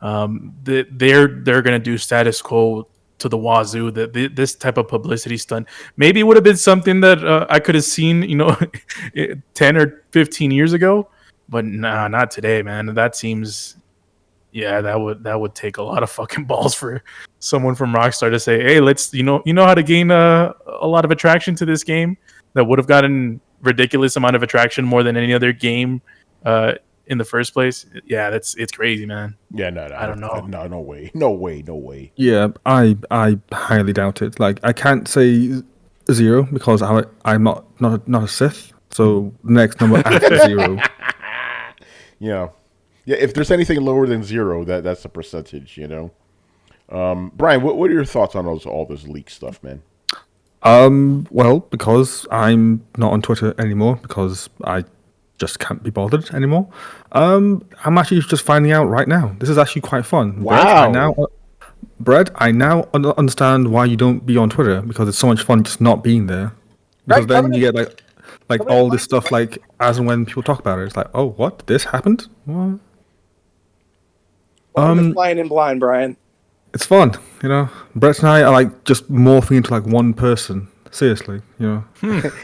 They're going to do status quo to the wazoo. That this type of publicity stunt maybe would have been something that I could have seen, 10 or 15 years ago, but nah, not today, man. That seems, that would take a lot of fucking balls for someone from Rockstar to say, hey, let's, you know how to gain a lot of attraction to this game that would have gotten ridiculous amount of attraction more than any other game in the first place. Yeah, it's crazy, man. Yeah, no, I don't know. No way. Yeah, I highly doubt it. Like, I can't say zero because I'm not a Sith. So next number after zero. Yeah. If there's anything lower than zero, that's a percentage. Brian, what are your thoughts on all this leak stuff, man? Well, because I'm not on Twitter anymore because I just can't be bothered anymore. I'm actually just finding out right now. This is actually quite fun. Wow. Brett, I now understand why you don't be on Twitter because it's so much fun just not being there. Because then you get like all this stuff like as and when people talk about it. It's like, oh, what? This happened? What? I'm just flying in blind, Brian. It's fun, Brett and I are like just morphing into like one person. Seriously,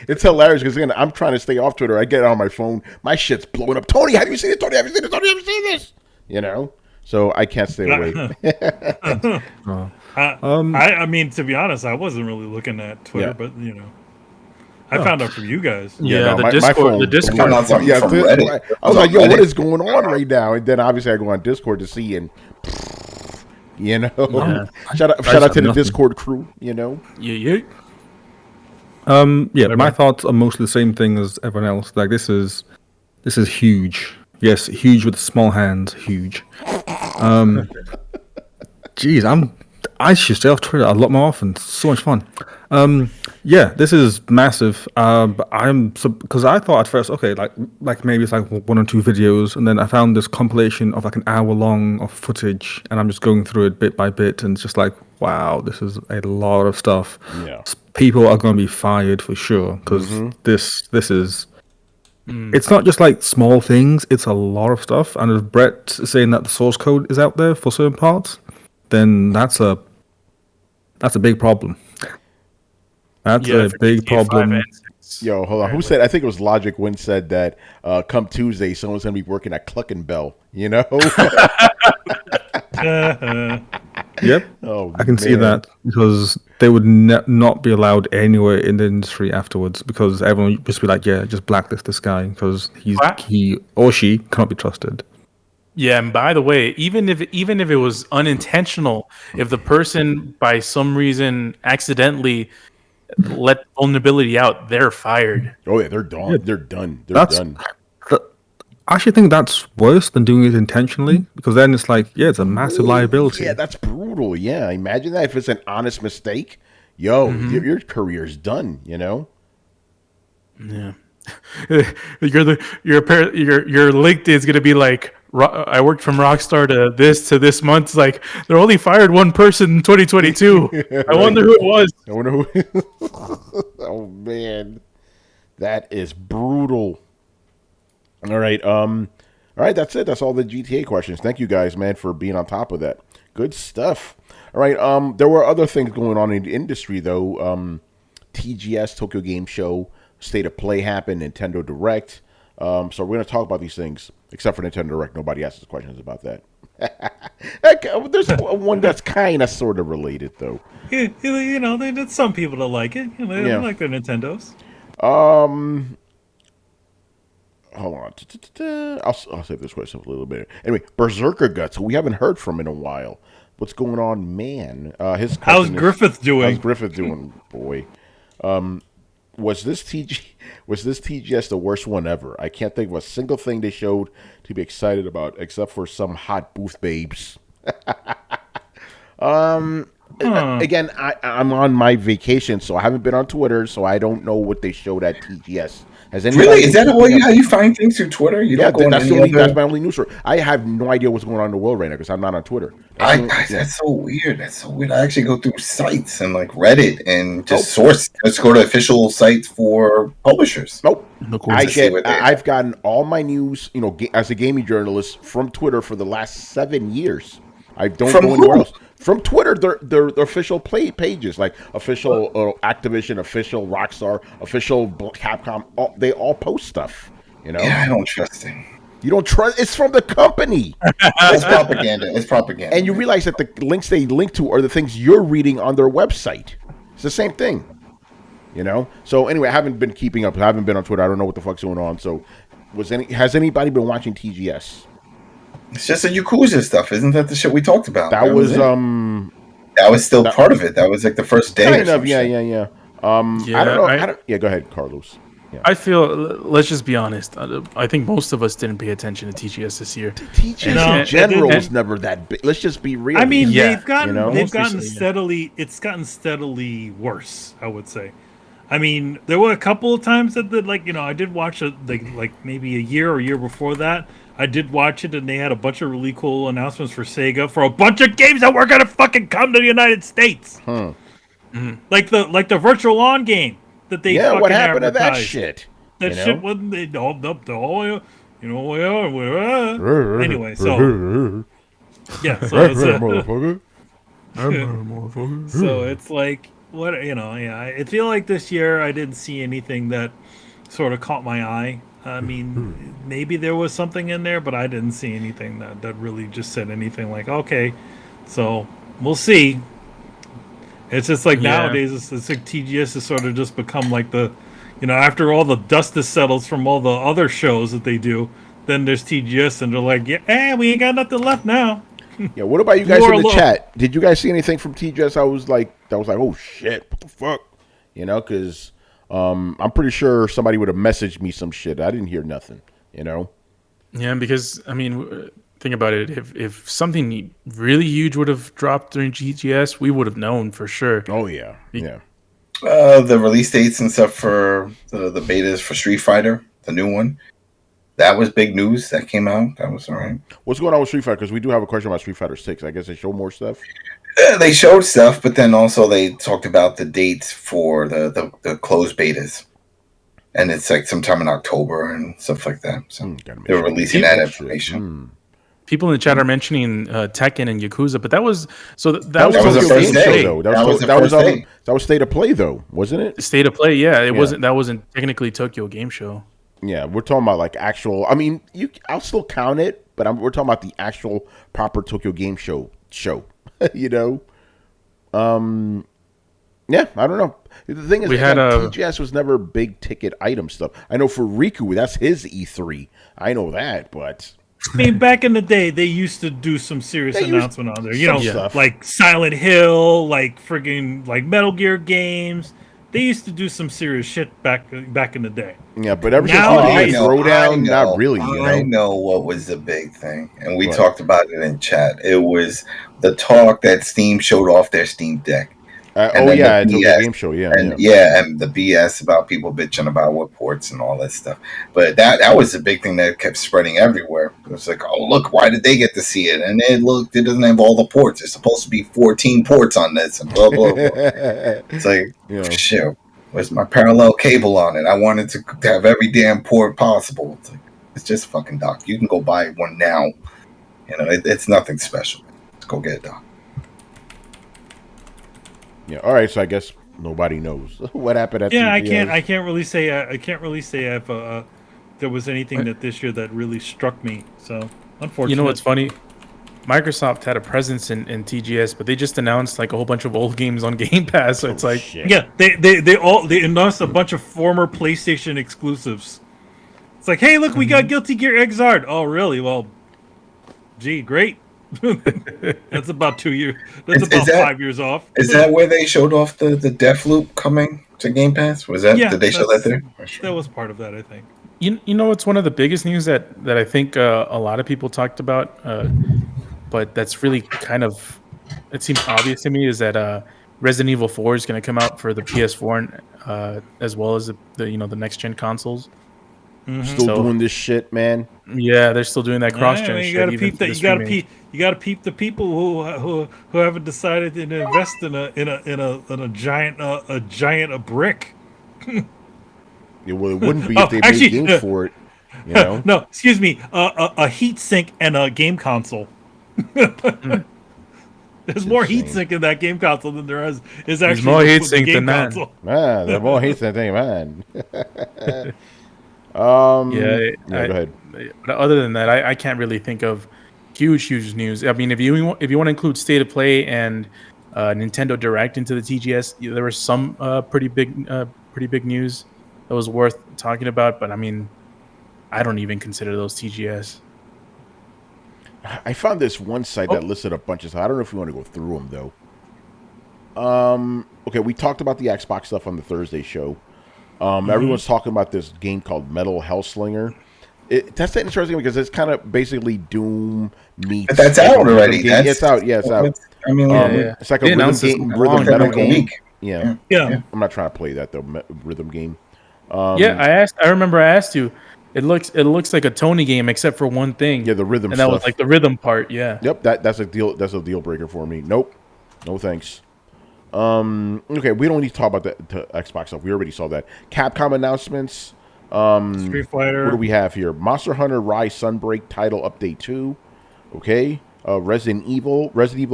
It's hilarious because again, I'm trying to stay off Twitter. I get on my phone, my shit's blowing up. Tony, have you seen it? Tony, have you seen it? Tony, have you seen this? So I can't stay away. I mean, to be honest, I wasn't really looking at Twitter, but I found out from you guys. Yeah, the Discord. I was like, yo, what is going on right now? And then obviously I go on Discord to see and. Shout out to the Discord crew. Yeah. My thoughts are mostly the same thing as everyone else. Like this is huge. Yes, huge with small hands. Huge. I should stay off Twitter a lot more often. It's so much fun. This is massive. But because I thought at first, okay, like maybe it's like one or two videos, and then I found this compilation of like an hour long of footage, and I'm just going through it bit by bit, and it's just like, wow, this is a lot of stuff. Yeah, people are going to be fired for sure because this is. It's not just like small things; it's a lot of stuff. And if Brett is saying that the source code is out there for certain parts, then that's a big problem. That's a big problem. Yo, hold on. Who said? I think it was Logic Win said that come Tuesday, someone's gonna be working at Cluckin' Bell. Yep. Oh, I can see that because they would not be allowed anywhere in the industry afterwards because everyone would just be like, yeah, just blacklist this guy because he or she cannot be trusted. Yeah, and by the way, even if it was unintentional, if the person by some reason accidentally let vulnerability out, they're fired. Oh yeah, they're done. Yeah. They're done. They're done. I actually think that's worse than doing it intentionally because then it's like, yeah, it's a massive liability. Yeah, that's brutal. Yeah, imagine that if it's an honest mistake. Yo, your career's done. Yeah. your LinkedIn is gonna be like, I worked from Rockstar to this month. It's like they only fired one person in 2022. I wonder who it was. I wonder who. Oh man, that is brutal. All right, that's it. That's all the GTA questions. Thank you guys, man, for being on top of that. Good stuff. All right, there were other things going on in the industry though. TGS, Tokyo Game Show, State of Play happened, Nintendo Direct. So we're going to talk about these things, except for Nintendo Direct. Nobody asks questions about that. There's one that's kind of sort of related, though. You know, there's some people that like it. You know, they like their Nintendos. Hold on. I'll save this question a little bit. Anyway, Berserker Guts, who we haven't heard from in a while. What's going on, man? How's Griffith doing? How's Griffith doing, boy? Was this TGS the worst one ever? I can't think of a single thing they showed to be excited about, except for some hot booth babes. Again, I'm on my vacation, so I haven't been on Twitter, so I don't know what they showed at TGS. Really? Is that how you find things through Twitter? That's my only news story. I have no idea what's going on in the world right now because I'm not on Twitter. That's so weird. That's so weird. I actually go through sites and like Reddit and just source. Let's go to official sites for publishers. Nope. I've gotten all my news, you know, as a gaming journalist from Twitter for the last 7 years. I don't go anywhere else. From Twitter, their official pages, like official Activision, official Rockstar, official Capcom, they all post stuff. You know, yeah, I don't trust it. You don't trust? It's from the company. It's propaganda. It's propaganda. And you realize that the links they link to are the things you're reading on their website. It's the same thing. You know. So anyway, I haven't been keeping up. I haven't been on Twitter. I don't know what the fuck's going on. So, has anybody been watching TGS? It's just the Yakuza stuff, isn't that the shit we talked about? That was still part of it. That was like the first day. Kind of, yeah. I don't know. Go ahead, Carlos. Yeah. I feel. Let's just be honest. I think most of us didn't pay attention to TGS this year. TGS in general was never that big. Let's just be real. I mean, they've gotten steadily. It's gotten steadily worse, I would say. I mean, there were a couple of times that I did watch it like maybe a year before that. I did watch it, and they had a bunch of really cool announcements for Sega for a bunch of games that were gonna fucking come to the United States. Mm-hmm. Like the Virtual Lawn game that they fucking what happened advertised. To that shit? That shit wasn't anyway. So yeah, so it's like what I feel like this year I didn't see anything that sort of caught my eye. I mean, maybe there was something in there, but I didn't see anything that really just said anything like, okay, so we'll see. It's just like nowadays, it's like TGS has sort of just become like the, after all the dust is settled from all the other shows that they do, then there's TGS, and they're like, we ain't got nothing left now. Yeah, what about you guys in the chat? Did you guys see anything from TGS? I was like, oh shit, what the fuck? Because I'm pretty sure somebody would have messaged me some shit. I didn't hear nothing, Yeah, because, I mean, think about it. If something really huge would have dropped during GTS, we would have known for sure. Oh, yeah. Yeah. The release dates and stuff for the betas for Street Fighter, the new one. That was big news. That came out. That was all right. What's going on with Street Fighter? Because we do have a question about Street Fighter 6. I guess they show more stuff. They showed stuff, but then also they talked about the dates for the closed betas. And it's like sometime in October and stuff like that. So they're releasing that information. People in the chat are mentioning Tekken and Yakuza, but that was the first day. That was State of Play, though, wasn't it? State of Play, yeah. It wasn't. That wasn't technically Tokyo Game Show. Yeah, we're talking about like actual. I mean, I'll still count it, but we're talking about the actual proper Tokyo Game Show. Yeah, I don't know. The thing is, TGS was never big ticket item stuff. I know for Riku, that's his E3. I know that, but I mean, back in the day, they used to do some serious announcement on there. Stuff. Like Silent Hill, like friggin' like Metal Gear games. They used to do some serious shit back in the day. Yeah, but ever since Throwdown, not really. I know what was the big thing, and we talked about it in chat. It was the talk that Steam showed off their Steam Deck. The game show, and the BS about people bitching about what ports and all that stuff. But that was the big thing that kept spreading everywhere. It was like, oh look, why did they get to see it? And it doesn't have all the ports. There's supposed to be 14 ports on this, and blah blah blah. It's like, shit, where's my parallel cable on it? I wanted to have every damn port possible. It's like, it's just a fucking dock. You can go buy one now. It's nothing special. Let's go get it done. Yeah. All right. So I guess nobody knows what happened at. Yeah, TGS. I can't really say. I can't really say if there was anything that this year that really struck me. So unfortunately, you know what's funny? Microsoft had a presence in TGS, but they just announced like a whole bunch of old games on Game Pass. So it's like, shit. Yeah, they announced a bunch of former PlayStation exclusives. It's like, hey, look, we got Guilty Gear Xrd. Oh, really? Well, gee, great. That's about 2 years. That's about 5 years off. Is that where they showed off the Deathloop coming to Game Pass? Was that? Yeah, did they show that there? That was part of that, I think. You know, it's one of the biggest news that I think a lot of people talked about, but that's really kind of, it seems obvious to me, is that Resident Evil 4 is going to come out for the PS4 and as well as the next gen consoles. Mm-hmm. Still doing this shit, man. Yeah, they're still doing that cross gen. You gotta peep that. You gotta peep the people who haven't decided to invest in a giant brick. Yeah, well, it wouldn't be if they made games for it. No, excuse me. A heat sink and a game console. There's more heat sink in that game console than there is actually. There's more heat sink than that. Man, there's more heat sink than man. Go ahead. But other than that, I can't really think of huge news. I mean, if you want to include State of Play and Nintendo Direct into the TGS, there was some pretty big news that was worth talking about. But I mean, I don't even consider those TGS. I found this one site that listed a bunch of stuff. I don't know if you want to go through them though. Okay, we talked about the Xbox stuff on the Thursday show. Everyone's talking about this game called Metal Hellslinger. That's interesting because it's kind of basically Doom meets. But that's out already. It's out. Yeah, it's out. I mean, it's like a rhythm metal game. Yeah. I'm not trying to play that though. Rhythm game. I remember I asked you. It looks like a Tony game except for one thing. Yeah, the rhythm. And that was like the rhythm part. Yeah. Yep. That's a deal. That's a deal breaker for me. Nope. No thanks. Okay, we don't need to talk about the Xbox stuff. We already saw that. Capcom announcements. Street Fighter. What do we have here? Monster Hunter Rise Sunbreak title update 2. Okay. Resident Evil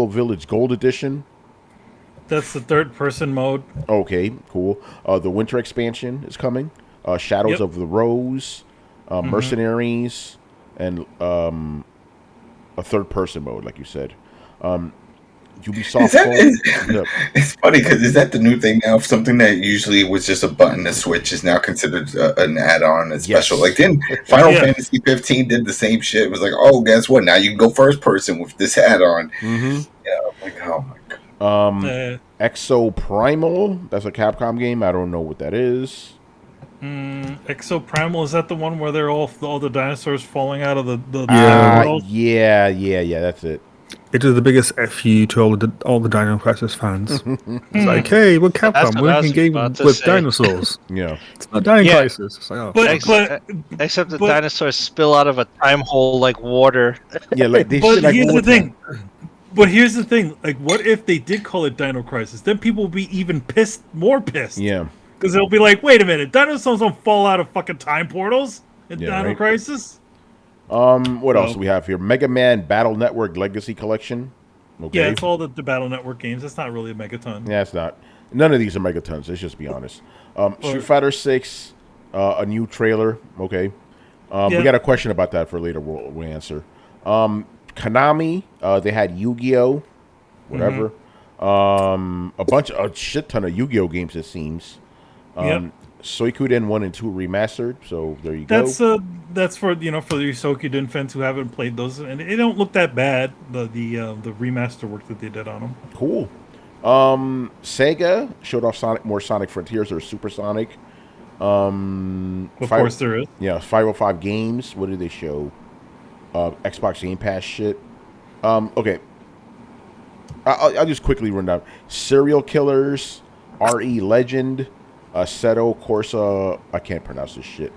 Village Gold Edition. That's the third-person mode. Okay, cool. The Winter expansion is coming. Shadows of the Rose, Mercenaries, and a third-person mode, like you said. Ubisoft. It's funny because is that the new thing now? Something that usually was just a button to switch is now considered an add-on and special. Like then Final Fantasy 15 did the same shit. It was like, oh, guess what? Now you can go first person with this add-on. Mm-hmm. Yeah, I'm like, oh my god. Exo Primal. That's a Capcom game. I don't know what that is. Exo Primal, is that the one where they're all the dinosaurs falling out of the world? Yeah. That's it. It is the biggest FU to all the Dino Crisis fans. It's like, hey, we're Capcom. We're making a game with dinosaurs. Yeah. It's not Dino Crisis. It's like, oh. Except the dinosaurs spill out of a time hole like water. Yeah, like they but here's the thing. But here's the thing. Like, what if they did call it Dino Crisis? Then people will be even more pissed. Yeah. Because they'll be like, wait a minute, dinosaurs don't fall out of fucking time portals in Dino Crisis? What else do we have here? Mega Man Battle Network Legacy Collection. Okay. Yeah, it's all the Battle Network games. It's not really a Megaton. Yeah, it's not. None of these are Megatons. Let's just be honest. Street Fighter 6, a new trailer. Okay. We got a question about that for later. We'll answer. Konami, they had Yu-Gi-Oh! Whatever. A shit ton of Yu-Gi-Oh! Games, it seems. Suikoden 1 and 2 remastered, so there you go. That's for for the Suikoden fans who haven't played those, and they don't look that bad. The remaster work that they did on them. Cool. Sega showed off more Sonic Frontiers or Super Sonic. Of course there is. Yeah, 505 Games. What did they show? Xbox Game Pass shit. Okay. I'll just quickly run down. Serial Killers, RE Legend, Seto Corsa. I can't pronounce this shit.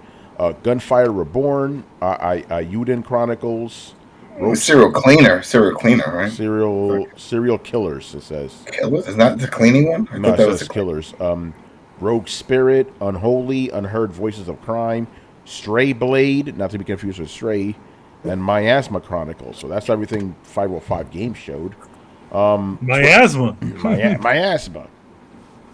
Gunfire Reborn, Yuden Chronicles. Serial cleaner, right? Serial Killers. It says. Killers is not the cleaning one. No, it says Killers. Rogue Spirit, Unholy, Unheard Voices of Crime, Stray Blade, not to be confused with Stray, and Miasma Chronicles. So that's everything 505 Games showed. Miasma. Miasma.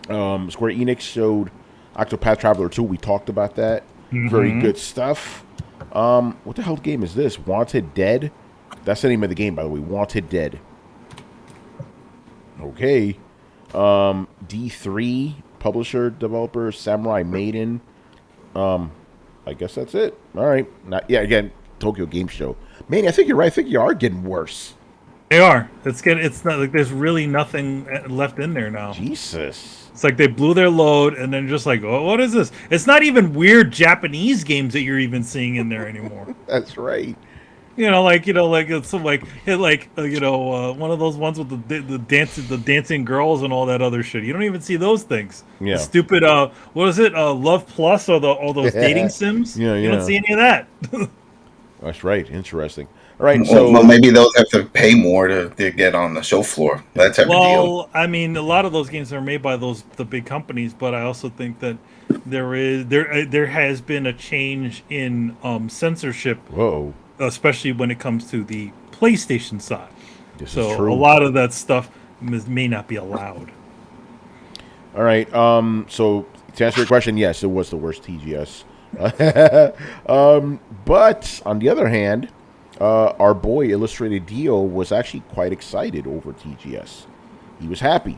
Square Enix showed Octopath Traveler 2. We talked about that. Mm-hmm. Very good stuff. What the hell game is this? Wanted Dead? That's the name of the game, by the way. Wanted Dead. Okay. D3, publisher, developer, Samurai Maiden. I guess that's it. All right. Again, Tokyo Game Show. Man, I think you're right. I think you are getting worse. They are. It's not like there's really nothing left in there now. Jesus. It's like they blew their load and then just like, oh, what is this? It's not even weird Japanese games that you're even seeing in there anymore. That's right. One of those ones with the dancing girls and all that other shit. You don't even see those things. Yeah. The stupid what is it? Love Plus or all those dating sims? Yeah. You don't see any of that. That's right. Interesting. All right. Well, maybe those have to pay more to get on the show floor. That's a deal. Well, I mean, a lot of those games are made by the big companies, but I also think that there has been a change in censorship. Whoa. Especially when it comes to the PlayStation side. This is true. A lot of that stuff may not be allowed. All right. So to answer your question, yes, it was the worst TGS. But on the other hand, our boy Illustrated Dio was actually quite excited over TGS. He was happy.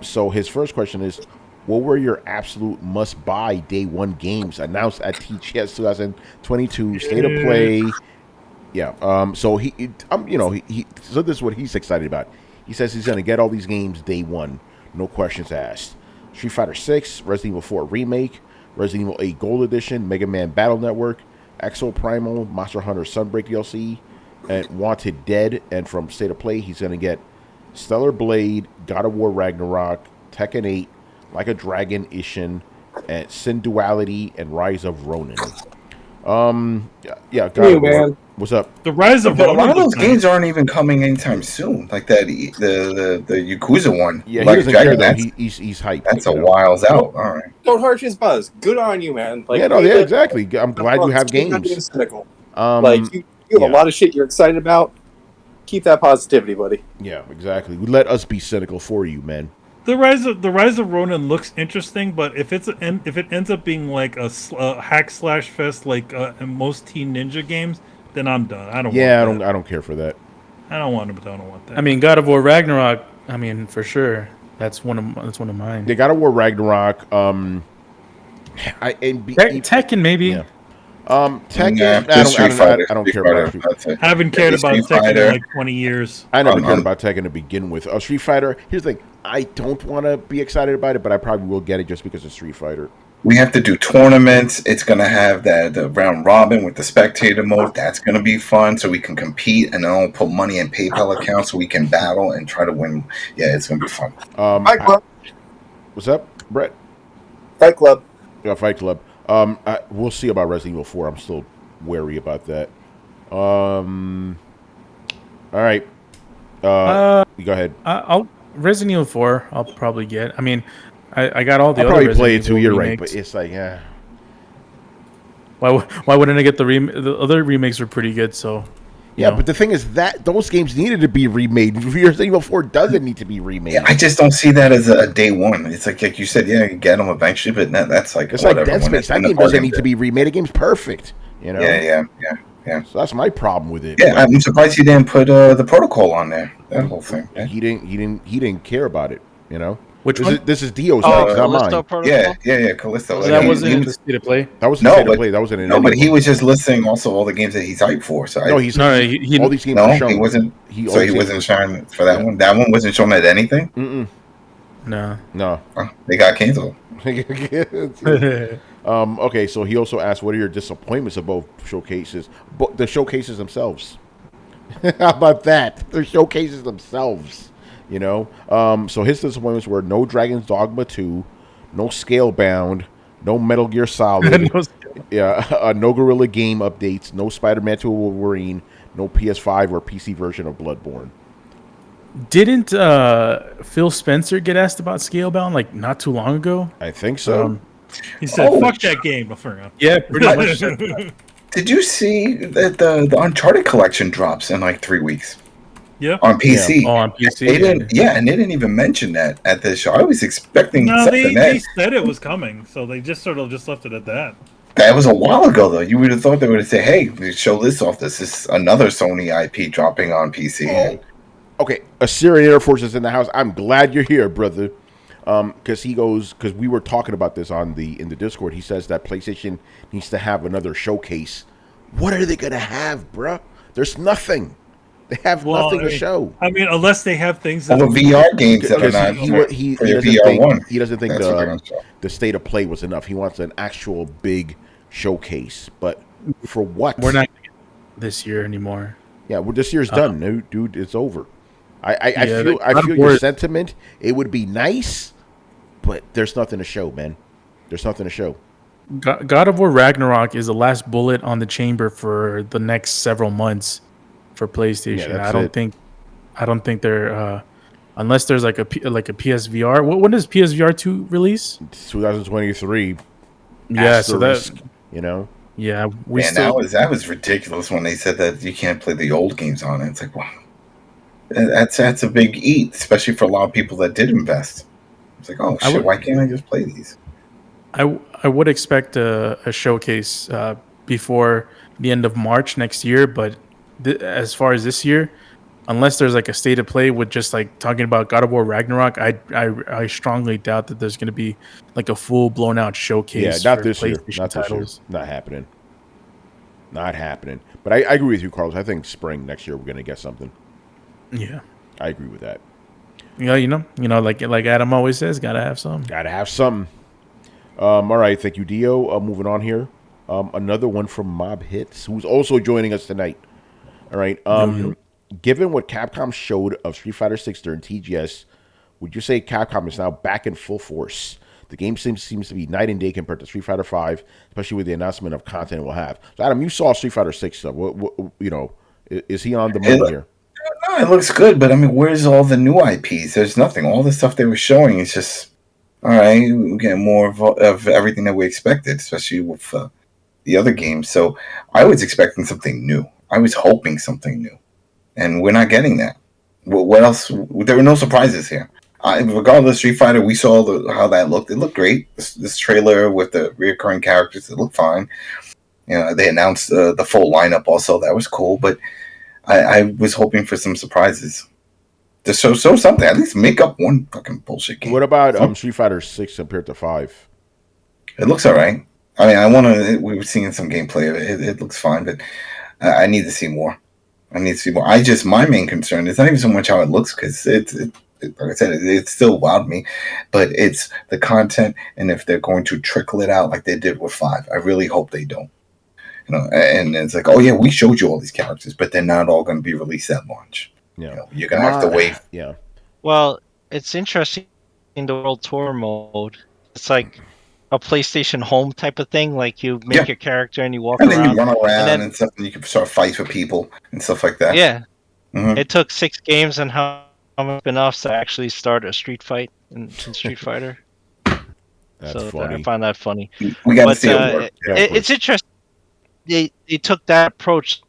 So his first question is, what were your absolute must-buy day one games announced at TGS 2022 State of Play? Yeah. So he so this is what he's excited about. He says he's going to get all these games day one, no questions asked. Street Fighter 6, Resident Evil 4 Remake, Resident Evil 8 Gold Edition, Mega Man Battle Network, Exo Primal, Monster Hunter Sunbreak DLC, and Wanted Dead. And from State of Play, he's going to get Stellar Blade, God of War Ragnarok, Tekken 8, Like a Dragon Ishin, and Sin Duality, and Rise of Ronin. God of War. What's up? The Rise of Ronin. A lot of those games aren't even coming anytime soon. Like that, the Yakuza one. Yeah, like he doesn't care though. He's hyped. That's a whiles out. All right. Don't hurt his buzz. Good on you, man. Like, exactly. I'm glad you have games. Being cynical. You have a lot of shit you're excited about. Keep that positivity, buddy. Yeah, exactly. Let us be cynical for you, man. The Rise of Ronin looks interesting, but if it ends up being like a hack slash fest like in most Teen Ninja games, then I'm done. I don't care for that. I don't want that. I mean, God of War Ragnarok. I mean, for sure, that's one of mine. They God of War Ragnarok. Tekken maybe. Yeah. Tekken. I don't care about Street Fighter. Haven't cared about Tekken in like 20 years. I never cared about Tekken to begin with. Street Fighter. Here's the thing. I don't want to be excited about it, but I probably will get it just because of Street Fighter. We have to do tournaments. It's going to have the round robin with the spectator mode. That's going to be fun, so we can compete, and then I'll put money in PayPal accounts so we can battle and try to win. Yeah, it's going to be fun. Fight Club. What's up, Brett? Fight Club. Yeah, Fight Club. We'll see about Resident Evil 4. I'm still wary about that. All right. Go ahead. Resident Evil 4, I'll probably get. I mean, I got all the other. I'll probably play it too. You're right, but it's like, yeah. Why wouldn't I get the other remakes? Are pretty good, so. Yeah, but the thing is that those games needed to be remade. Resident Evil 4 doesn't need to be remade. Yeah, I just don't see that as a day one. It's like you said, yeah, you get them eventually, but that's like it's whatever. Like Dead Space. That game doesn't need to be remade. The game's perfect. You know. Yeah. So that's my problem with it. Yeah, I'm surprised he didn't put the protocol on there. That whole thing. Yeah. He didn't care about it. You know. Which one? This is Dio's not mine. Protocol? Yeah, Callisto. So that wasn't in the State of Play? That was the State of Play. That wasn't in but he was just listing also all the games that he's hyped for. So all these games were shown. He wasn't. He wasn't shown for that one. That one wasn't shown at anything? No. Oh, they got canceled. Okay, so he also asked, what are your disappointments of both showcases? The showcases themselves. How about that? The showcases themselves. You know, so his disappointments were no Dragon's Dogma 2, no Scalebound, no Metal Gear Solid, no Guerrilla Game updates, no Spider-Man 2 Wolverine, no PS5 or PC version of Bloodborne. Didn't Phil Spencer get asked about Scalebound like not too long ago? I think so. He said, "Fuck that game." Yeah, pretty much. Did you see that the Uncharted collection drops in like 3 weeks? Yeah, on PC. Yeah. Oh, on PC. And they didn't even mention that at this show. I was expecting. No, they said it was coming, so they just sort of just left it at that. That was a while ago, though. You would have thought they would have said, "Hey, show this off. This is another Sony IP dropping on PC." Oh. Okay, Assyrian Air Force is in the house. I'm glad you're here, brother. Because we were talking about this in the Discord. He says that PlayStation needs to have another showcase. What are they gonna have, bruh? There's nothing. They have nothing to show. I mean, unless they have things that VR games that are not he doesn't think the state of play was enough. He wants an actual big showcase. But for what? We're not this year anymore. Yeah, well, this year's done. No, dude, it's over. I feel your sentiment. It would be nice, but there's nothing to show, man. There's nothing to show. God of War Ragnarok is the last bullet on the chamber for the next several months for PlayStation. Yeah, I don't think they're unless there's like a PSVR. When does PSVR 2 release? It's 2023. Yeah, so that Yeah, that was ridiculous when they said that you can't play the old games on it. It's like, wow. That's a big eat, especially for a lot of people that did invest. It's like, oh shit, why can't I just play these? I would expect a showcase before the end of March next year, but as far as this year, unless there's like a state of play with just like talking about God of War Ragnarok, I strongly doubt that there's going to be like a full blown out showcase. Yeah, not this year. Not titles. This year. Not happening. Not happening. But I agree with you, Carlos. I think spring next year we're going to get something. Yeah, I agree with that. Yeah, you know, like Adam always says, gotta have some. Gotta have some. All right, thank you, Dio. Moving on here. Another one from Mob Hits, who's also joining us tonight. All right. Given what Capcom showed of Street Fighter 6 during TGS, would you say Capcom is now back in full force? The game seems to be night and day compared to Street Fighter 5, especially with the announcement of content it will have. So, Adam, you saw Street Fighter 6 stuff. Is he on the money here? No, it looks good, but I mean, where's all the new IPs? There's nothing. All the stuff they were showing is just, all right, we're getting more of everything that we expected, especially with the other games. So I was expecting something new. I was hoping something new. And we're not getting that. What else? There were no surprises here. Regardless of Street Fighter, we saw how that looked. It looked great. This trailer with the recurring characters, it looked fine. They announced the full lineup also. That was cool, but I was hoping for some surprises. To show something. At least make up one fucking bullshit game. What about Street Fighter 6 compared to 5? It looks all right. I mean, we were seeing some gameplay of it. It looks fine, but I need to see more. My main concern is not even so much how it looks, because like I said, it still wowed me, but it's the content, and if they're going to trickle it out like they did with 5. I really hope they don't. And it's like, oh yeah, we showed you all these characters, but they're not all going to be released at launch. Yeah, you're going to have to wait. Yeah. Well, it's interesting in the World Tour mode. It's like a PlayStation Home type of thing. Like you make your character and you walk around. And then you run around and stuff, and you can start fights with people and stuff like that. Yeah. Mm-hmm. It took 6 games and how much spin-offs to actually start a street fight in Street Fighter. That's funny. I find that funny. We got to see it work. It's interesting. They took that approach.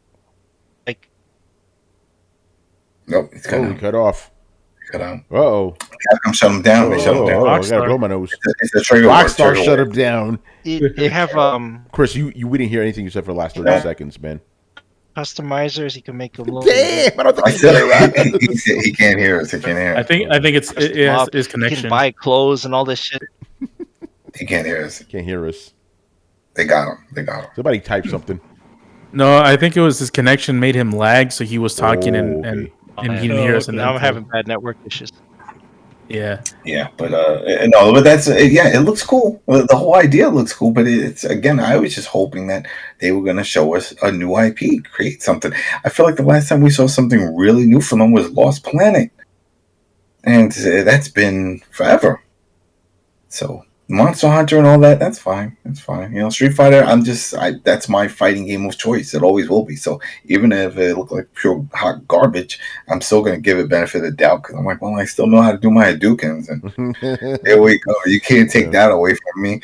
Like, nope, it's cut off. Cut out. Uh-oh. Capcom shut him down. They shut him down. I gotta blow my nose. It's a trigger. Rockstar shut him down. They have Chris, you didn't hear anything you said for the last 30 seconds, man. Customizers, you can make them look. Damn! I don't think he said it right. He can't hear us. He can't hear us. I think it's his connection. You can buy clothes and all this shit. He can't hear us. Can't hear us. They got him. Somebody type something. No, I think it was his connection made him lag, so he was talking and he didn't hear us. And now I'm having bad network issues. Yeah. Yeah, but no, but that's it looks cool. The whole idea looks cool, but it's again, I was just hoping that they were going to show us a new IP, create something. I feel like the last time we saw something really new from them was Lost Planet. and that's been forever. So Monster Hunter and all that, that's fine. That's fine. Street Fighter, that's my fighting game of choice. It always will be. So even if it looked like pure hot garbage, I'm still going to give it benefit of the doubt because I'm like, well, I still know how to do my Hadoukens. And there we go. You can't take that away from me.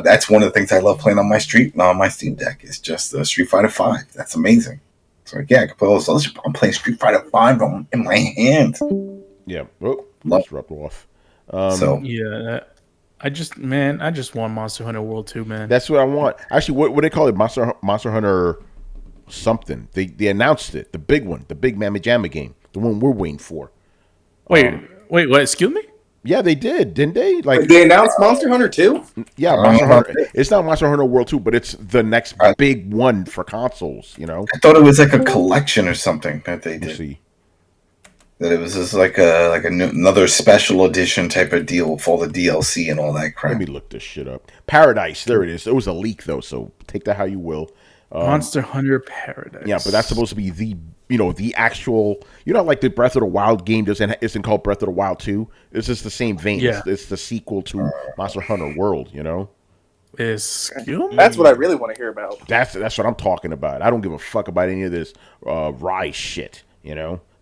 That's one of the things I love playing on my Steam Deck. It's just Street Fighter 5. That's amazing. So yeah, I can play those. I'm playing Street Fighter 5 in my hand. Yeah. Oh, let's drop off. Yeah. I just want Monster Hunter World 2, man. That's what I want. Actually, what they call it, Monster Hunter something. They announced it, the big one, the big Mamma Jamma game, the one we're waiting for. Wait, what? Excuse me? Yeah, they did, didn't they? Like they announced Monster Hunter 2? Yeah, Monster Hunter. It's not Monster Hunter World 2, but it's the next big one for consoles. I thought it was like a collection or something that they did. See. That it was just like another special edition type of deal with all the DLC and all that crap. Let me look this shit up. Paradise, there it is. It was a leak though, so take that how you will. Monster Hunter Paradise. Yeah, but that's supposed to be the actual. Like the Breath of the Wild game isn't called Breath of the Wild 2. It's just the same vein. Yeah. It's the sequel to Monster Hunter World. Excuse me? That's what I really want to hear about. That's what I'm talking about. I don't give a fuck about any of this Rise shit.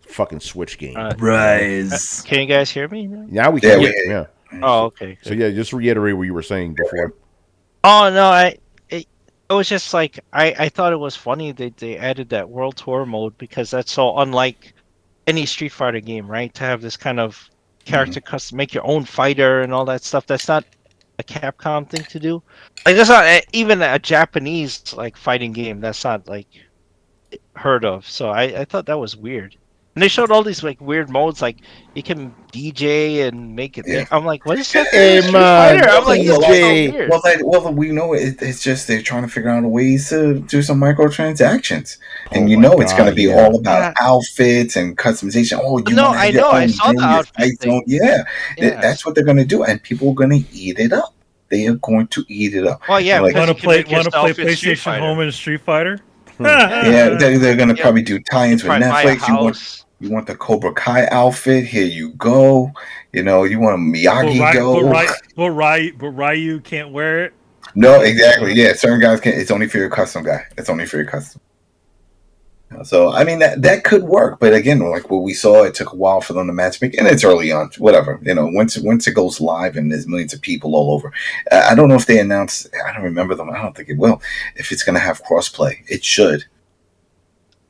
Fucking Switch game. Rise. Can you guys hear me? Now we can. Yeah. Oh, okay. So yeah, just reiterate what you were saying before. Oh no, it was just like I thought it was funny that they added that World Tour mode because that's so unlike any Street Fighter game, right? To have this kind of character custom, make your own fighter and all that stuff. That's not a Capcom thing to do. Like that's not even a Japanese like fighting game. That's not like heard of. So I thought that was weird. And they showed all these like weird modes, like you can DJ and make it. Yeah. I'm like, what is that? Hey man, I'm like, this is so weird. Well, we know it's just they're trying to figure out ways to do some microtransactions, and it's going to be all about outfits and customization. Oh, I know, I saw the outfit thing. That's what they're going to do, and people are going to eat it up. They are going to eat it up. Well, yeah, want to play PlayStation Home and Street Fighter? Yeah, they're going to probably do tie-ins with Netflix. You want the Cobra Kai outfit? Here you go. You want a Miyagi go. But Ryu can't wear it. No, exactly. Yeah, certain guys can't. It's only for your custom guy. It's only for your custom. So I mean that could work, but again, like what we saw, it took a while for them to matchmake, and it's early on. Whatever, once it goes live and there's millions of people all over. I don't know if they announced. I don't remember them. I don't think it will. If it's going to have crossplay, it should.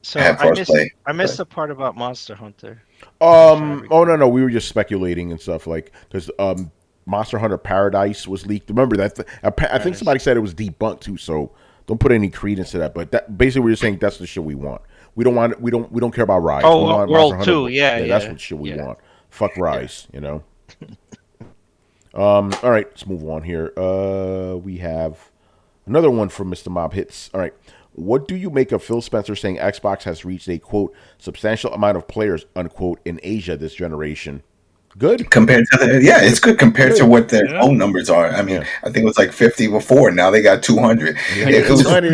So I missed the part about Monster Hunter. Oh no, we were just speculating and stuff because Monster Hunter Paradise was leaked. Remember that? I think somebody said it was debunked too. So don't put any credence to that. But that basically we're just saying that's the shit we want. We don't care about Rise. Oh, we want World 2, yeah. That's what shit we want. Fuck Rise, All right, let's move on here. We have another one from Mr. Mob Hits. All right. What do you make of Phil Spencer saying Xbox has reached a, quote, substantial amount of players, unquote, in Asia this generation? Good. Compared to it's good compared to what their own numbers are. I mean, I think it was like 50 before. Now they got 200. But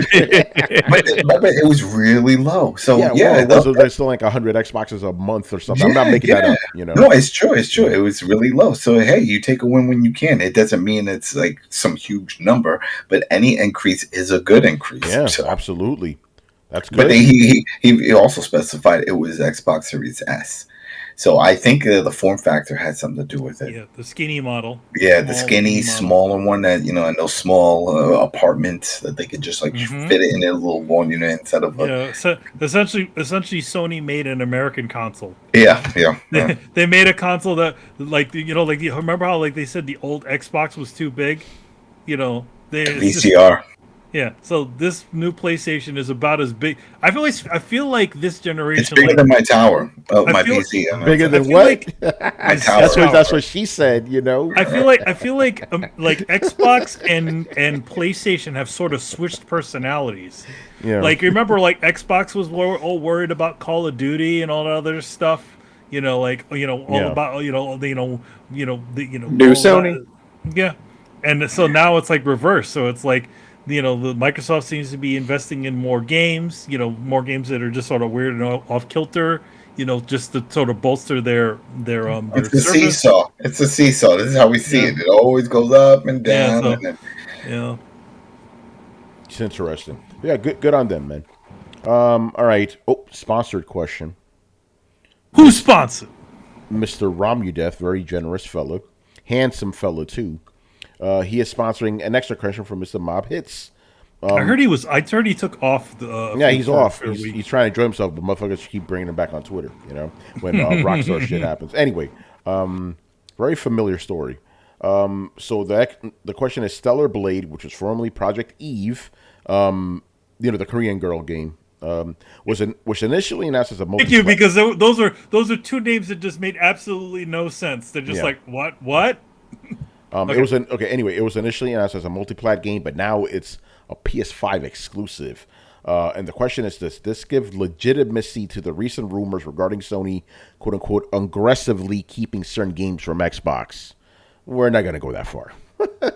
it was really low. So there's still like 100 Xboxes a month or something. I'm not making that up. No, it's true. It's true. It was really low. So hey, you take a win when you can. It doesn't mean it's like some huge number, but any increase is a good increase. Yeah, absolutely. That's good. But he also specified it was Xbox Series S. So I think the form factor had something to do with it. Yeah, the skinny model. Yeah, the skinny, smaller one that in those small apartments that they could just like fit it in a little one instead of. So essentially, Sony made an American console. Yeah. They made a console that remember how they said the old Xbox was too big, VCR. Yeah, so this new PlayStation is about as big. I feel like this generation. It's bigger than my tower. My PC. Bigger than what? My tower. That's what she said. I feel like Xbox and PlayStation have sort of switched personalities. Yeah. Like remember, Xbox was all worried about Call of Duty and all that other stuff. About new Sony. Yeah, and so now it's like reverse. So it's like. The Microsoft seems to be investing in more games, more games that are just sort of weird and off kilter, just to sort of bolster their It's a service. seesaw. It's a seesaw. This is how we see it. It always goes up and down. Yeah, and then... yeah. It's interesting. Yeah, good on them, man. All right. Oh, sponsored question. Who's sponsored? Mr. Romudeth, very generous fellow, handsome fellow too. He is sponsoring an extra question from Mr. Mob Hits. I heard he took off. He's off. He's trying to enjoy himself, but motherfuckers keep bringing him back on Twitter. When Rockstar shit happens. Anyway, very familiar story. So the question is Stellar Blade, which was formerly Project Eve, the Korean girl game, was initially announced as a multiplayer. Thank you, because those are two names that just made absolutely no sense. They're just like what? Okay. It was initially announced as a multi-plat game, but now it's a PS5 exclusive. And the question is this give legitimacy to the recent rumors regarding Sony, quote unquote, aggressively keeping certain games from Xbox? We're not going to go that far. But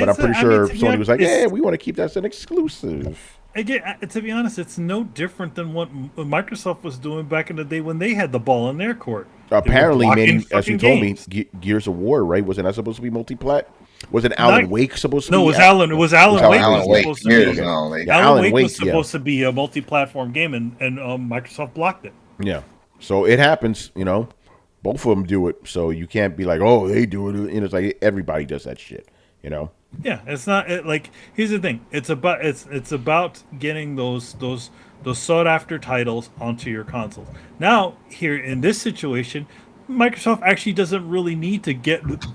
I'm pretty sure Sony was like, yeah, we want to keep that as an exclusive. Again, to be honest, it's no different than what Microsoft was doing back in the day when they had the ball in their court. Apparently, man, as you told me, Gears of War, right? Wasn't that supposed to be multi-plat? Wasn't Alan Wake supposed to be? No, it was Alan Wake. Alan Wake was supposed to be a multi-platform game, and Microsoft blocked it. Yeah. So it happens, Both of them do it, so you can't be like, oh, they do it. It's like everybody does that shit, Yeah, it's not like. Here's the thing: it's about getting those sought after titles onto your consoles. Now, here in this situation, Microsoft actually doesn't really need to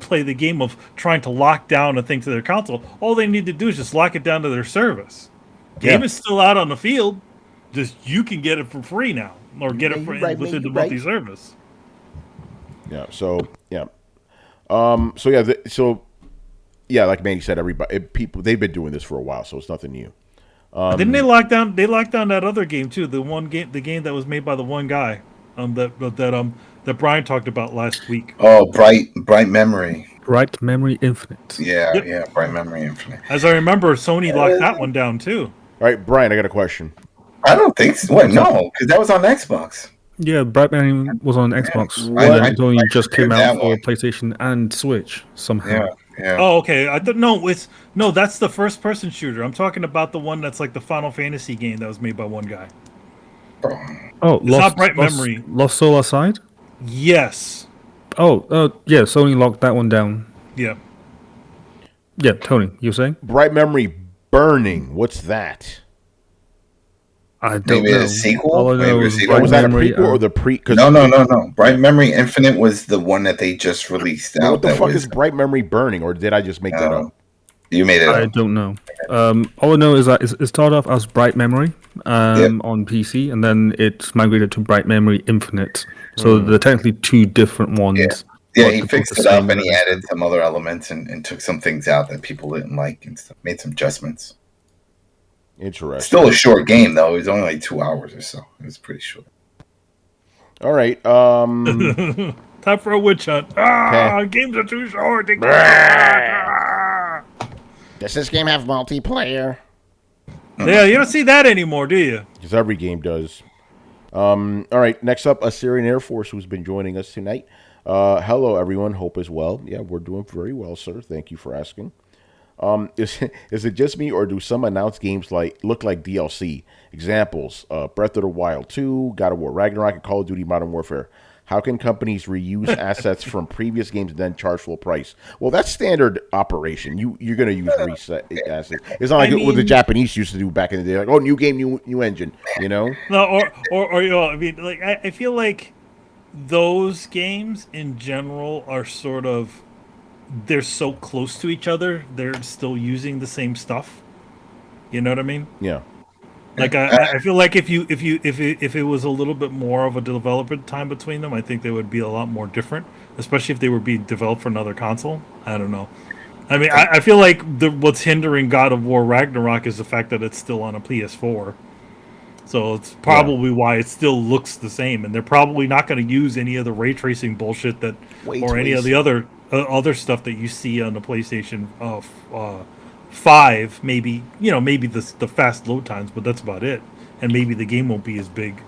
play the game of trying to lock down a thing to their console. All they need to do is just lock it down to their service. Game is still out on the field. Just you can get it for free now, or get it within the multi-service. Yeah. So yeah. Like Manny said, they've been doing this for a while, so it's nothing new. Didn't they lock down? They locked down that other game too. The game that was made by the one guy, that Brian talked about last week. Oh, Bright Memory. Bright Memory Infinite. Yeah, Bright Memory Infinite. As I remember, Sony locked that one down too. All right, Brian, I got a question. I don't think so. What? No, because that was on Xbox. Yeah, Bright Memory was on Xbox. I it only just came out for PlayStation and Switch somehow. Yeah. Oh, okay. That's the first-person shooter. I'm talking about the one that's like the Final Fantasy game that was made by one guy. Oh, it's not Bright Memory. Lost Soul Aside? Yes. Oh, yeah. Sony locked that one down. Yeah. Yeah, Tony, you were saying? Bright Memory Burning. What's that? I don't know. A sequel? Was that a prequel or the pre? No. Bright Memory Infinite was the one that they just released. What the fuck is Bright Memory Burning, or did I just make that up? You made it up. I don't know. All I know is that it started off as Bright Memory on PC, and then it's migrated to Bright Memory Infinite. So they're technically two different ones. Yeah, he fixed it up and he added some other elements and took some things out that people didn't like and stuff, made some adjustments. Interesting. Still a short game though. It was only like 2 hours or so. It was pretty short. All right. Time for a witch hunt. Games are too short. Does this game have multiplayer? Yeah, you don't see that anymore, do you? Because every game does. All right. Next up, a Syrian Air Force who's been joining us tonight. Hello, everyone. Hope as well. Yeah, we're doing very well, sir. Thank you for asking. Is it just me, or do some announced games look like DLC? Examples: Breath of the Wild 2, God of War Ragnarok, and Call of Duty Modern Warfare. How can companies reuse assets from previous games and then charge full price? Well, that's standard operation. You're going to use reset assets. It's not like what the Japanese used to do back in the day. Like, oh, new game, new engine. No, I feel like those games in general are sort of. They're so close to each other, they're still using the same stuff. You know what I mean? Yeah. Like I feel like if it was a little bit more of a development time between them, I think they would be a lot more different, especially if they were being developed for another console. I don't know. I mean, I feel like what's hindering God of War Ragnarok is the fact that it's still on a PS4. So it's probably why it still looks the same, and they're probably not going to use any of the ray tracing bullshit any of the other stuff that you see on the PlayStation 5. Maybe the fast load times, but that's about it. And maybe the game won't be as big.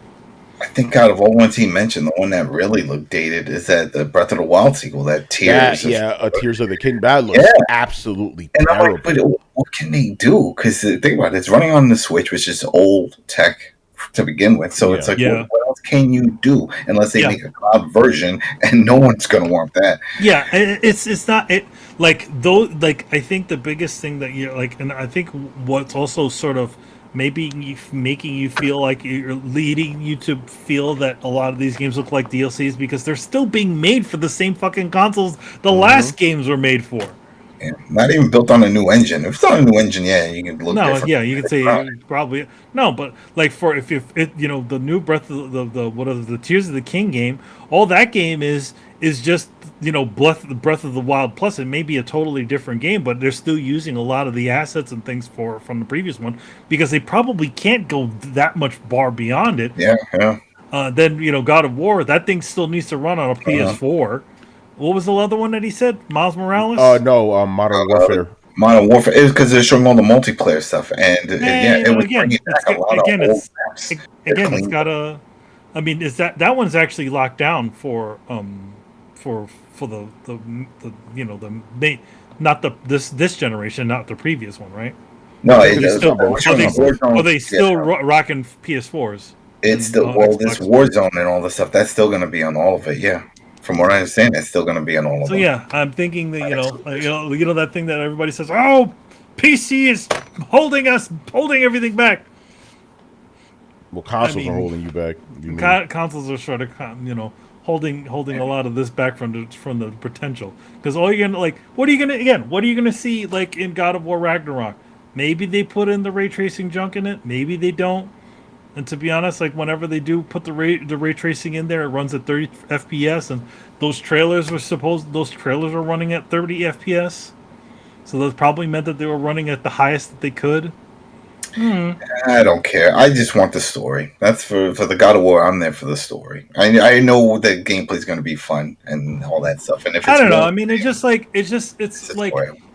I think out of all ones he mentioned, the one that really looked dated is that the Breath of the Wild sequel, that Tears. Tears of the Kingdom. That looks absolutely terrible. I'm like, but what can they do? Because think about it, it's running on the Switch, which is old tech to begin with. So it's like, what else can you do unless they make a cloud version, and no one's going to want that. Yeah, it's not it like though. Like I think the biggest thing that you're like, and I think what's also sort of maybe making you feel like you're leading you to feel that a lot of these games look like DLCs because they're still being made for the same fucking consoles the last games were made for. Yeah, not even built on a new engine. If it's on a new engine, you can look different. You could say probably no, but like for if the new Breath of the Tears of the King game, all that game is just Breath of the Wild plus. It may be a totally different game, but they're still using a lot of the assets and things from the previous one because they probably can't go that much far beyond it. Then God of War, that thing still needs to run on a PS4. What was the other one that he said? Miles Morales? No, Modern Warfare. Modern Warfare is because they're showing all the multiplayer stuff, and it was bringing back a lot of old maps. It's got a. I mean, is that one's actually locked down for the not this generation, not the previous one, right? No, are they still rocking PS4s? It's still this Warzone and all the stuff that's still going to be on all of it. Yeah. From what I understand, it's still going to be on all of them. So I'm thinking that that thing that everybody says, "Oh, PC is holding everything back." Well, consoles are holding you back. Consoles are sort of holding a lot of this back from the potential. Because all you're gonna what are you gonna see like in God of War Ragnarok? Maybe they put in the ray tracing junk in it. Maybe they don't. And to be honest, like whenever they do put the ray tracing in there, it runs at 30 FPS, and those trailers are running at 30 FPS. So that probably meant that they were running at the highest that they could. I don't care. I just want the story. That's for the God of War. I'm there for the story. I know that gameplay is going to be fun and all that stuff. And if I don't know, I mean, it's like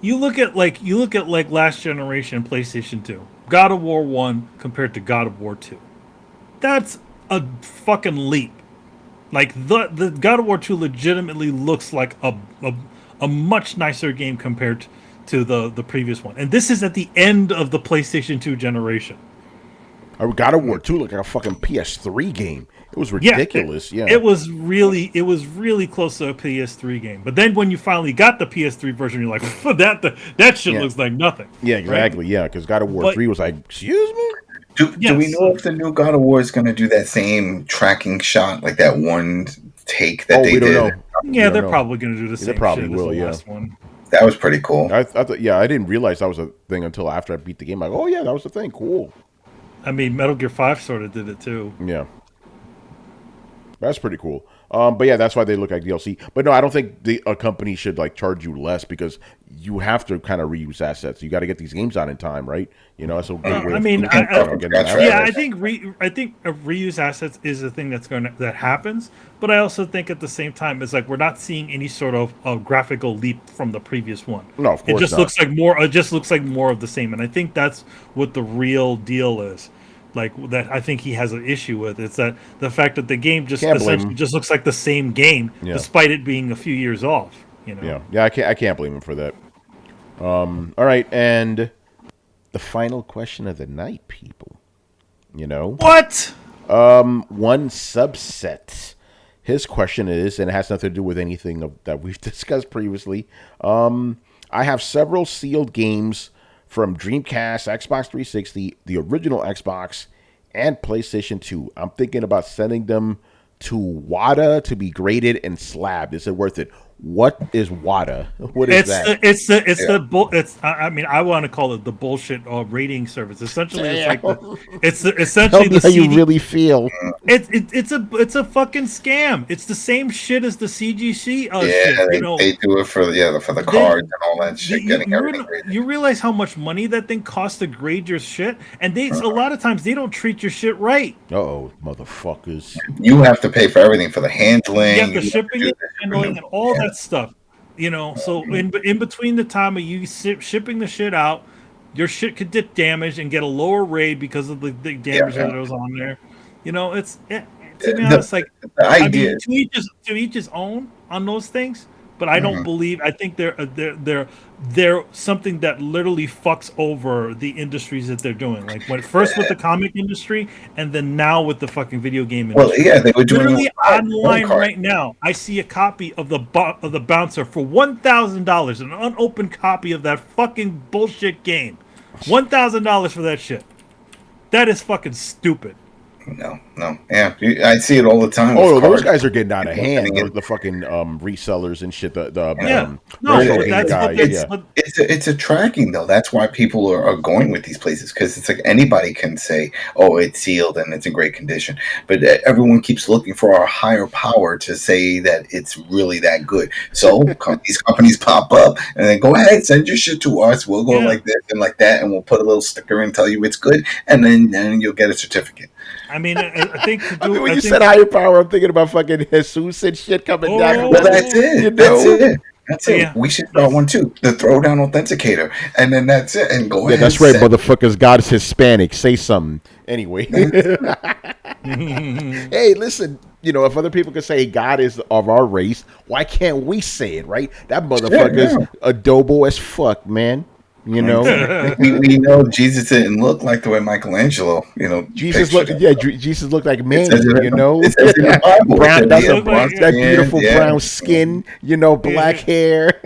you look at last generation PlayStation 2, God of War 1 compared to God of War 2. That's a fucking leap. Like the God of War 2 legitimately looks like a much nicer game compared to the previous one. And this is at the end of the PlayStation 2 generation. God of War 2 looked like a fucking PS3 game. It was ridiculous. It was really close to a PS3 game. But then when you finally got the PS3 version, you're like, that shit looks like nothing. Yeah, exactly. Right? Yeah, because God of War 3 was like, excuse me? Do we know if the new God of War is going to do that same tracking shot, like that one take that they did? Know. Yeah, they're probably going to do the same. They probably shit will. as the last one. That was pretty cool. I thought, I didn't realize that was a thing until after I beat the game. Like, oh yeah, that was the thing. Cool. I mean, Metal Gear 5 sort of did it too. Yeah, that's pretty cool. But yeah, that's why they look like DLC. But no, I don't think a company should like charge you less because you have to kind of reuse assets. You got to get these games out in time, right? That's a great way. I mean, I think reuse assets is a thing that happens. But I also think at the same time, it's like we're not seeing any sort of graphical leap from the previous one. No, of course it just looks like more. It just looks like more of the same, and I think that's what the real deal is. Like that, I think he has an issue with. It's that the fact that the game just essentially just looks like the same game, despite it being a few years off. Yeah. I can't blame him for that. All right, and the final question of the night, people. What? One subset. His question is, and it has nothing to do with anything that we've discussed previously. I have several sealed games from Dreamcast, Xbox 360, the original Xbox, and PlayStation 2. I'm thinking about sending them to Wada to be graded and slabbed. Is it worth it? What is Wada? What is that? I mean, I want to call it the bullshit rating service. Essentially, it's essentially the CD. How you really feel? It's a fucking scam. It's the same shit as the CGC. They do it for the cards and all that shit. You realize how much money that thing costs to grade your shit, and a lot of times they don't treat your shit right. Uh-oh, motherfuckers! You have to pay for everything, for the handling, you have the shipping, and handling, and all that stuff. So in between the time of you shipping the shit out, your shit could get damaged and get a lower raid because of the damage that was on there. to be honest, like the idea. I mean, to each his own on those things. But I don't believe. I think they're something that literally fucks over the industries that they're doing. Like first with the comic industry, and then now with the fucking video game industry. Well, yeah, they were doing literally online right now. I see a copy of the Bouncer for $1,000, an unopened copy of that fucking bullshit game. $1,000 for that shit. That is fucking stupid. No. Yeah, I see it all the time. Oh, those guys are getting out of hand. The fucking resellers and shit. It's a tracking though. That's why people are going with these places, because it's like anybody can say, "Oh, it's sealed and it's in great condition," but everyone keeps looking for a higher power to say that it's really that good. So these companies pop up and they go, "Hey, send your shit to us. We'll go like this and like that, and we'll put a little sticker and tell you it's good, and then you'll get a certificate." I mean, I think when you said higher power, I'm thinking about fucking Jesus and shit coming down. Well, that's it. You know? That's it. Yeah. We should start one too. The Throwdown Authenticator, and then that's it. And go ahead. Yeah, that's right, motherfuckers. God is Hispanic. Say something. Anyway. Hey, listen. You know, if other people can say God is of our race, why can't we say it? Right? That motherfucker's adobo as fuck, man. You know, we know Jesus didn't look like the way Michelangelo. You know, Jesus looked. Yeah, Jesus looked like man. You know, brown, that beautiful brown skin. You know, black hair.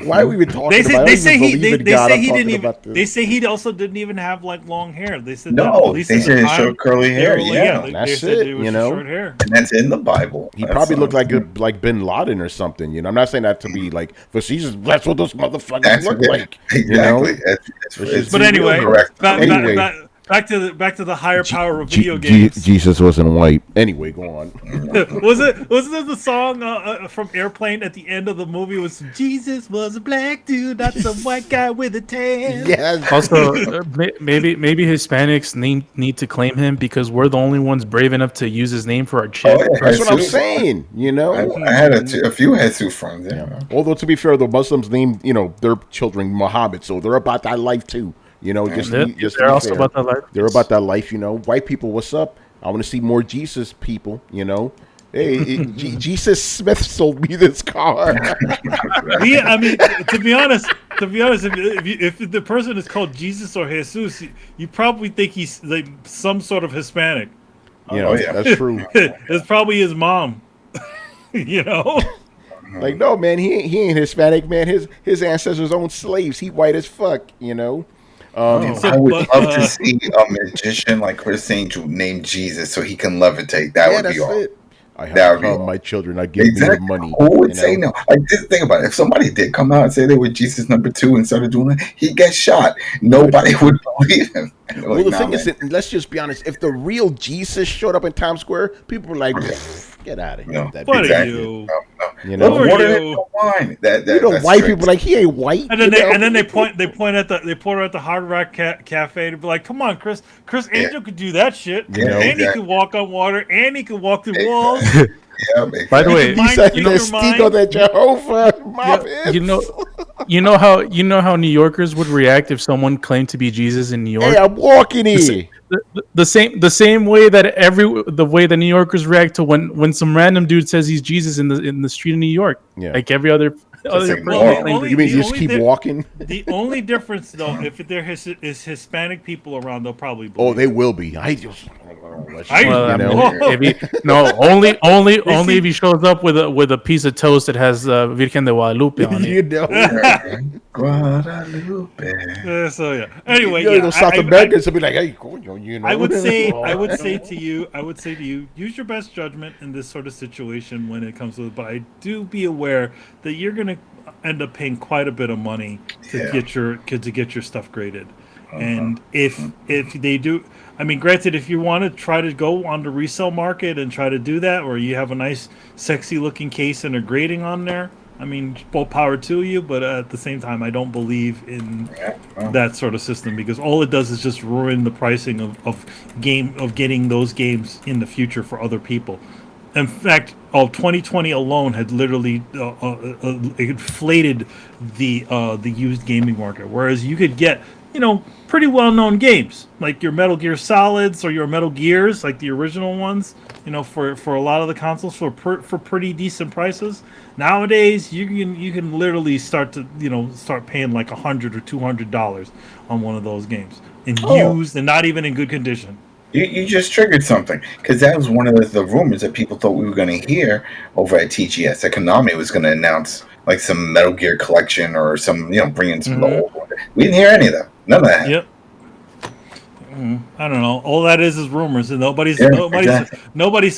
Why are we even talking about? They say he didn't even. They say he also didn't even have like long hair. They said no. They said short curly hair. Yeah, that's it. You know, short hair. And that's in the Bible. He probably looked like Bin Laden or something. You know, I'm not saying that to be like facetious. That's what those motherfuckers look like. Exactly. You know? But anyway, back to the higher power of video games. Jesus wasn't white. Anyway, go on. Wasn't there the song from Airplane at the end of the movie was Jesus was a black dude, not some white guy with a tan. Yes. Also, maybe Hispanics need to claim him because we're the only ones brave enough to use his name for our chip. That's what I'm saying. You know, I had a few Jesus friends. Yeah. Although to be fair, the Muslims named their children Muhammad, so they're about that life too. You know, they're also about that life. They're about that life, you know. White people, what's up? I want to see more Jesus people, you know. Hey, Jesus Smith sold me this car. Yeah, I mean, to be honest, if the person is called Jesus or Jesus, you probably think he's like some sort of Hispanic. Yeah, that's true. It's probably his mom. You know. Like, no, man, he ain't Hispanic, man. His ancestors owned slaves. He white as fuck, you know. I would love to see a magician like Chris Angel named Jesus so he can levitate. That would be all. I have my children. I give them money. Who would say no? Like, just think about it. If somebody did come out and say they were Jesus number 2 and started doing that, he'd get shot. Nobody would believe him. Well, the thing is, let's just be honest. If the real Jesus showed up in Times Square, people were like, "Get out of here!" What are you? You know, wine. That white people like he ain't white. And then they point at the Hard Rock Cafe to be like, "Come on, Chris Angel could do that shit, and he could walk on water, and he could walk through walls." Yeah, by the way, he said that Jehovah. You know how New Yorkers would react if someone claimed to be Jesus in New York. Hey, I'm walking here. The same way that New Yorkers react to when some random dude says he's Jesus in the street of New York. Yeah. Like every other person. You mean you just keep walking? The only difference, though, if there is Hispanic people around, they'll probably believe. Oh, they will be. Only if he shows up with a piece of toast that has Virgen de Guadalupe on it. You know. Guadalupe. So yeah. Anyway, South Americans will be like, "Hey, you know." I would say to you, use your best judgment in this sort of situation when it comes to it. But I do be aware that you're going to end up paying quite a bit of money to get your stuff graded. And if they do, I mean, granted, if you want to try to go on the resale market and try to do that, or you have a nice, sexy looking case and a grading on there, I mean, both power to you. But at the same time, I don't believe in that sort of system because all it does is just ruin the pricing of getting those games in the future for other people. In fact, 2020 alone had literally inflated the used gaming market. Whereas you could get pretty well-known games, like your Metal Gear Solids or your Metal Gears, like the original ones, for a lot of the consoles for pretty decent prices. Nowadays, you can literally start paying like $100 or $200 on one of those games, and used and not even in good condition. You just triggered something, because that was one of the rumors that people thought we were going to hear over at TGS. That Konami was going to announce like some Metal Gear collection or some, bringing some of the old one. We didn't hear any of that. None of that. Yep. I don't know. All that is rumors, and nobody's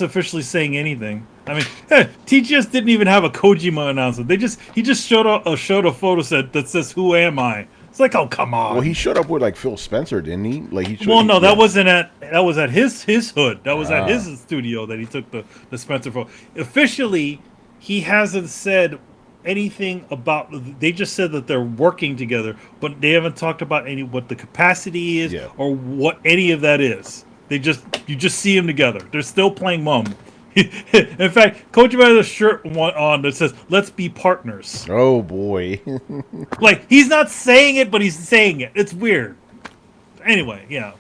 officially saying anything. I mean, TGS didn't even have a Kojima announcement. He just showed a photo set that says "Who am I?" It's like, oh, come on. Well, he showed up with like Phil Spencer, didn't he? That was at his hood. That was at his studio that he took the Spencer photo. Officially, he hasn't said anything about. They just said that they're working together, but they haven't talked about what the capacity is or what any of that is. You just see them together. They're still playing mom. In fact, Kojima has a shirt on that says "Let's be partners." Oh boy! Like, he's not saying it, but he's saying it. It's weird. Anyway, yeah.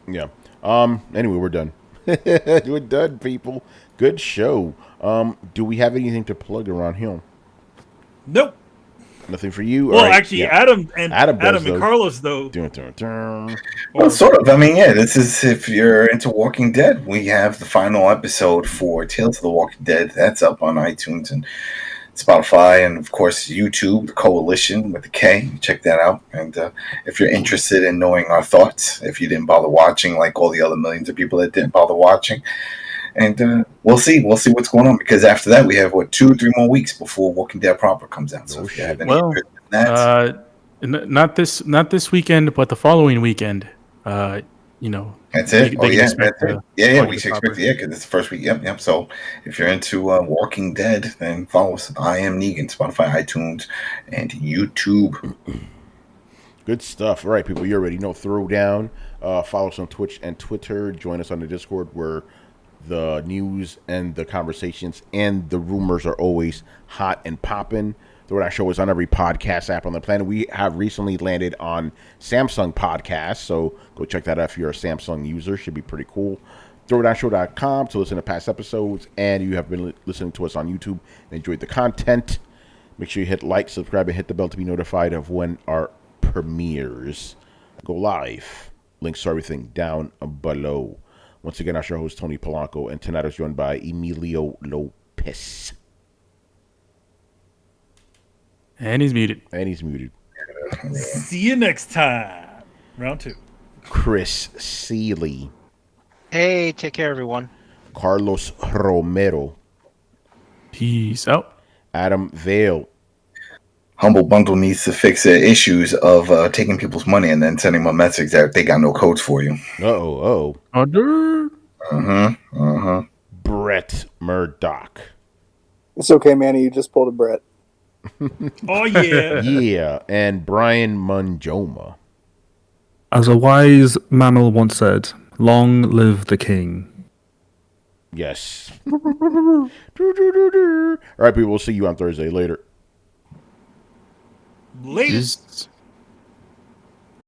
Anyway, we're done. We're done, people. Good show. Do we have anything to plug around here? Nope. Nothing for you. Well, actually, Adam and Carlos though. Well, sort of. I mean, this is, if you're into Walking Dead, we have the final episode for Tales of the Walking Dead. That's up on iTunes and Spotify, and of course YouTube, the Coalition with the K. Check that out. And if you're interested in knowing our thoughts, if you didn't bother watching, like all the other millions of people that didn't bother watching. And we'll see what's going on, because after that we have 2 or 3 more weeks before Walking Dead proper comes out. So if you have any interest in that, not this weekend, but the following weekend. That's it. That's it. We should expect it. Because it's the first week. Yep. So if you're into Walking Dead, then follow us. I am Negan, Spotify, iTunes, and YouTube. Good stuff. All right, people, you already know Throwdown. Follow us on Twitch and Twitter. Join us on the Discord, where the news and the conversations and the rumors are always hot and popping. Throwdown Show is on every podcast app on the planet. We have recently landed on Samsung Podcast, so go check that out if you're a Samsung user. Should be pretty cool. Throwdownshow.com to listen to past episodes, and you have been listening to us on YouTube and enjoyed the content. Make sure you hit like, subscribe, and hit the bell to be notified of when our premieres go live. Links to everything down below. Once again, our show host, Tony Polanco, and tonight is joined by Emilio Lopez. And he's muted. See you next time. Round 2. Chris Seeley. Hey, take care, everyone. Carlos Romero. Peace out. Adam Vale. Humble Bundle needs to fix the issues of taking people's money and then sending them a message that they got no codes for you. Brett Murdoch. It's okay, Manny. You just pulled a Brett. Oh, yeah. Yeah. And Brian Munjoma. As a wise mammal once said, long live the king. Yes. All right, people. We'll see you on Thursday. Later. Ladies.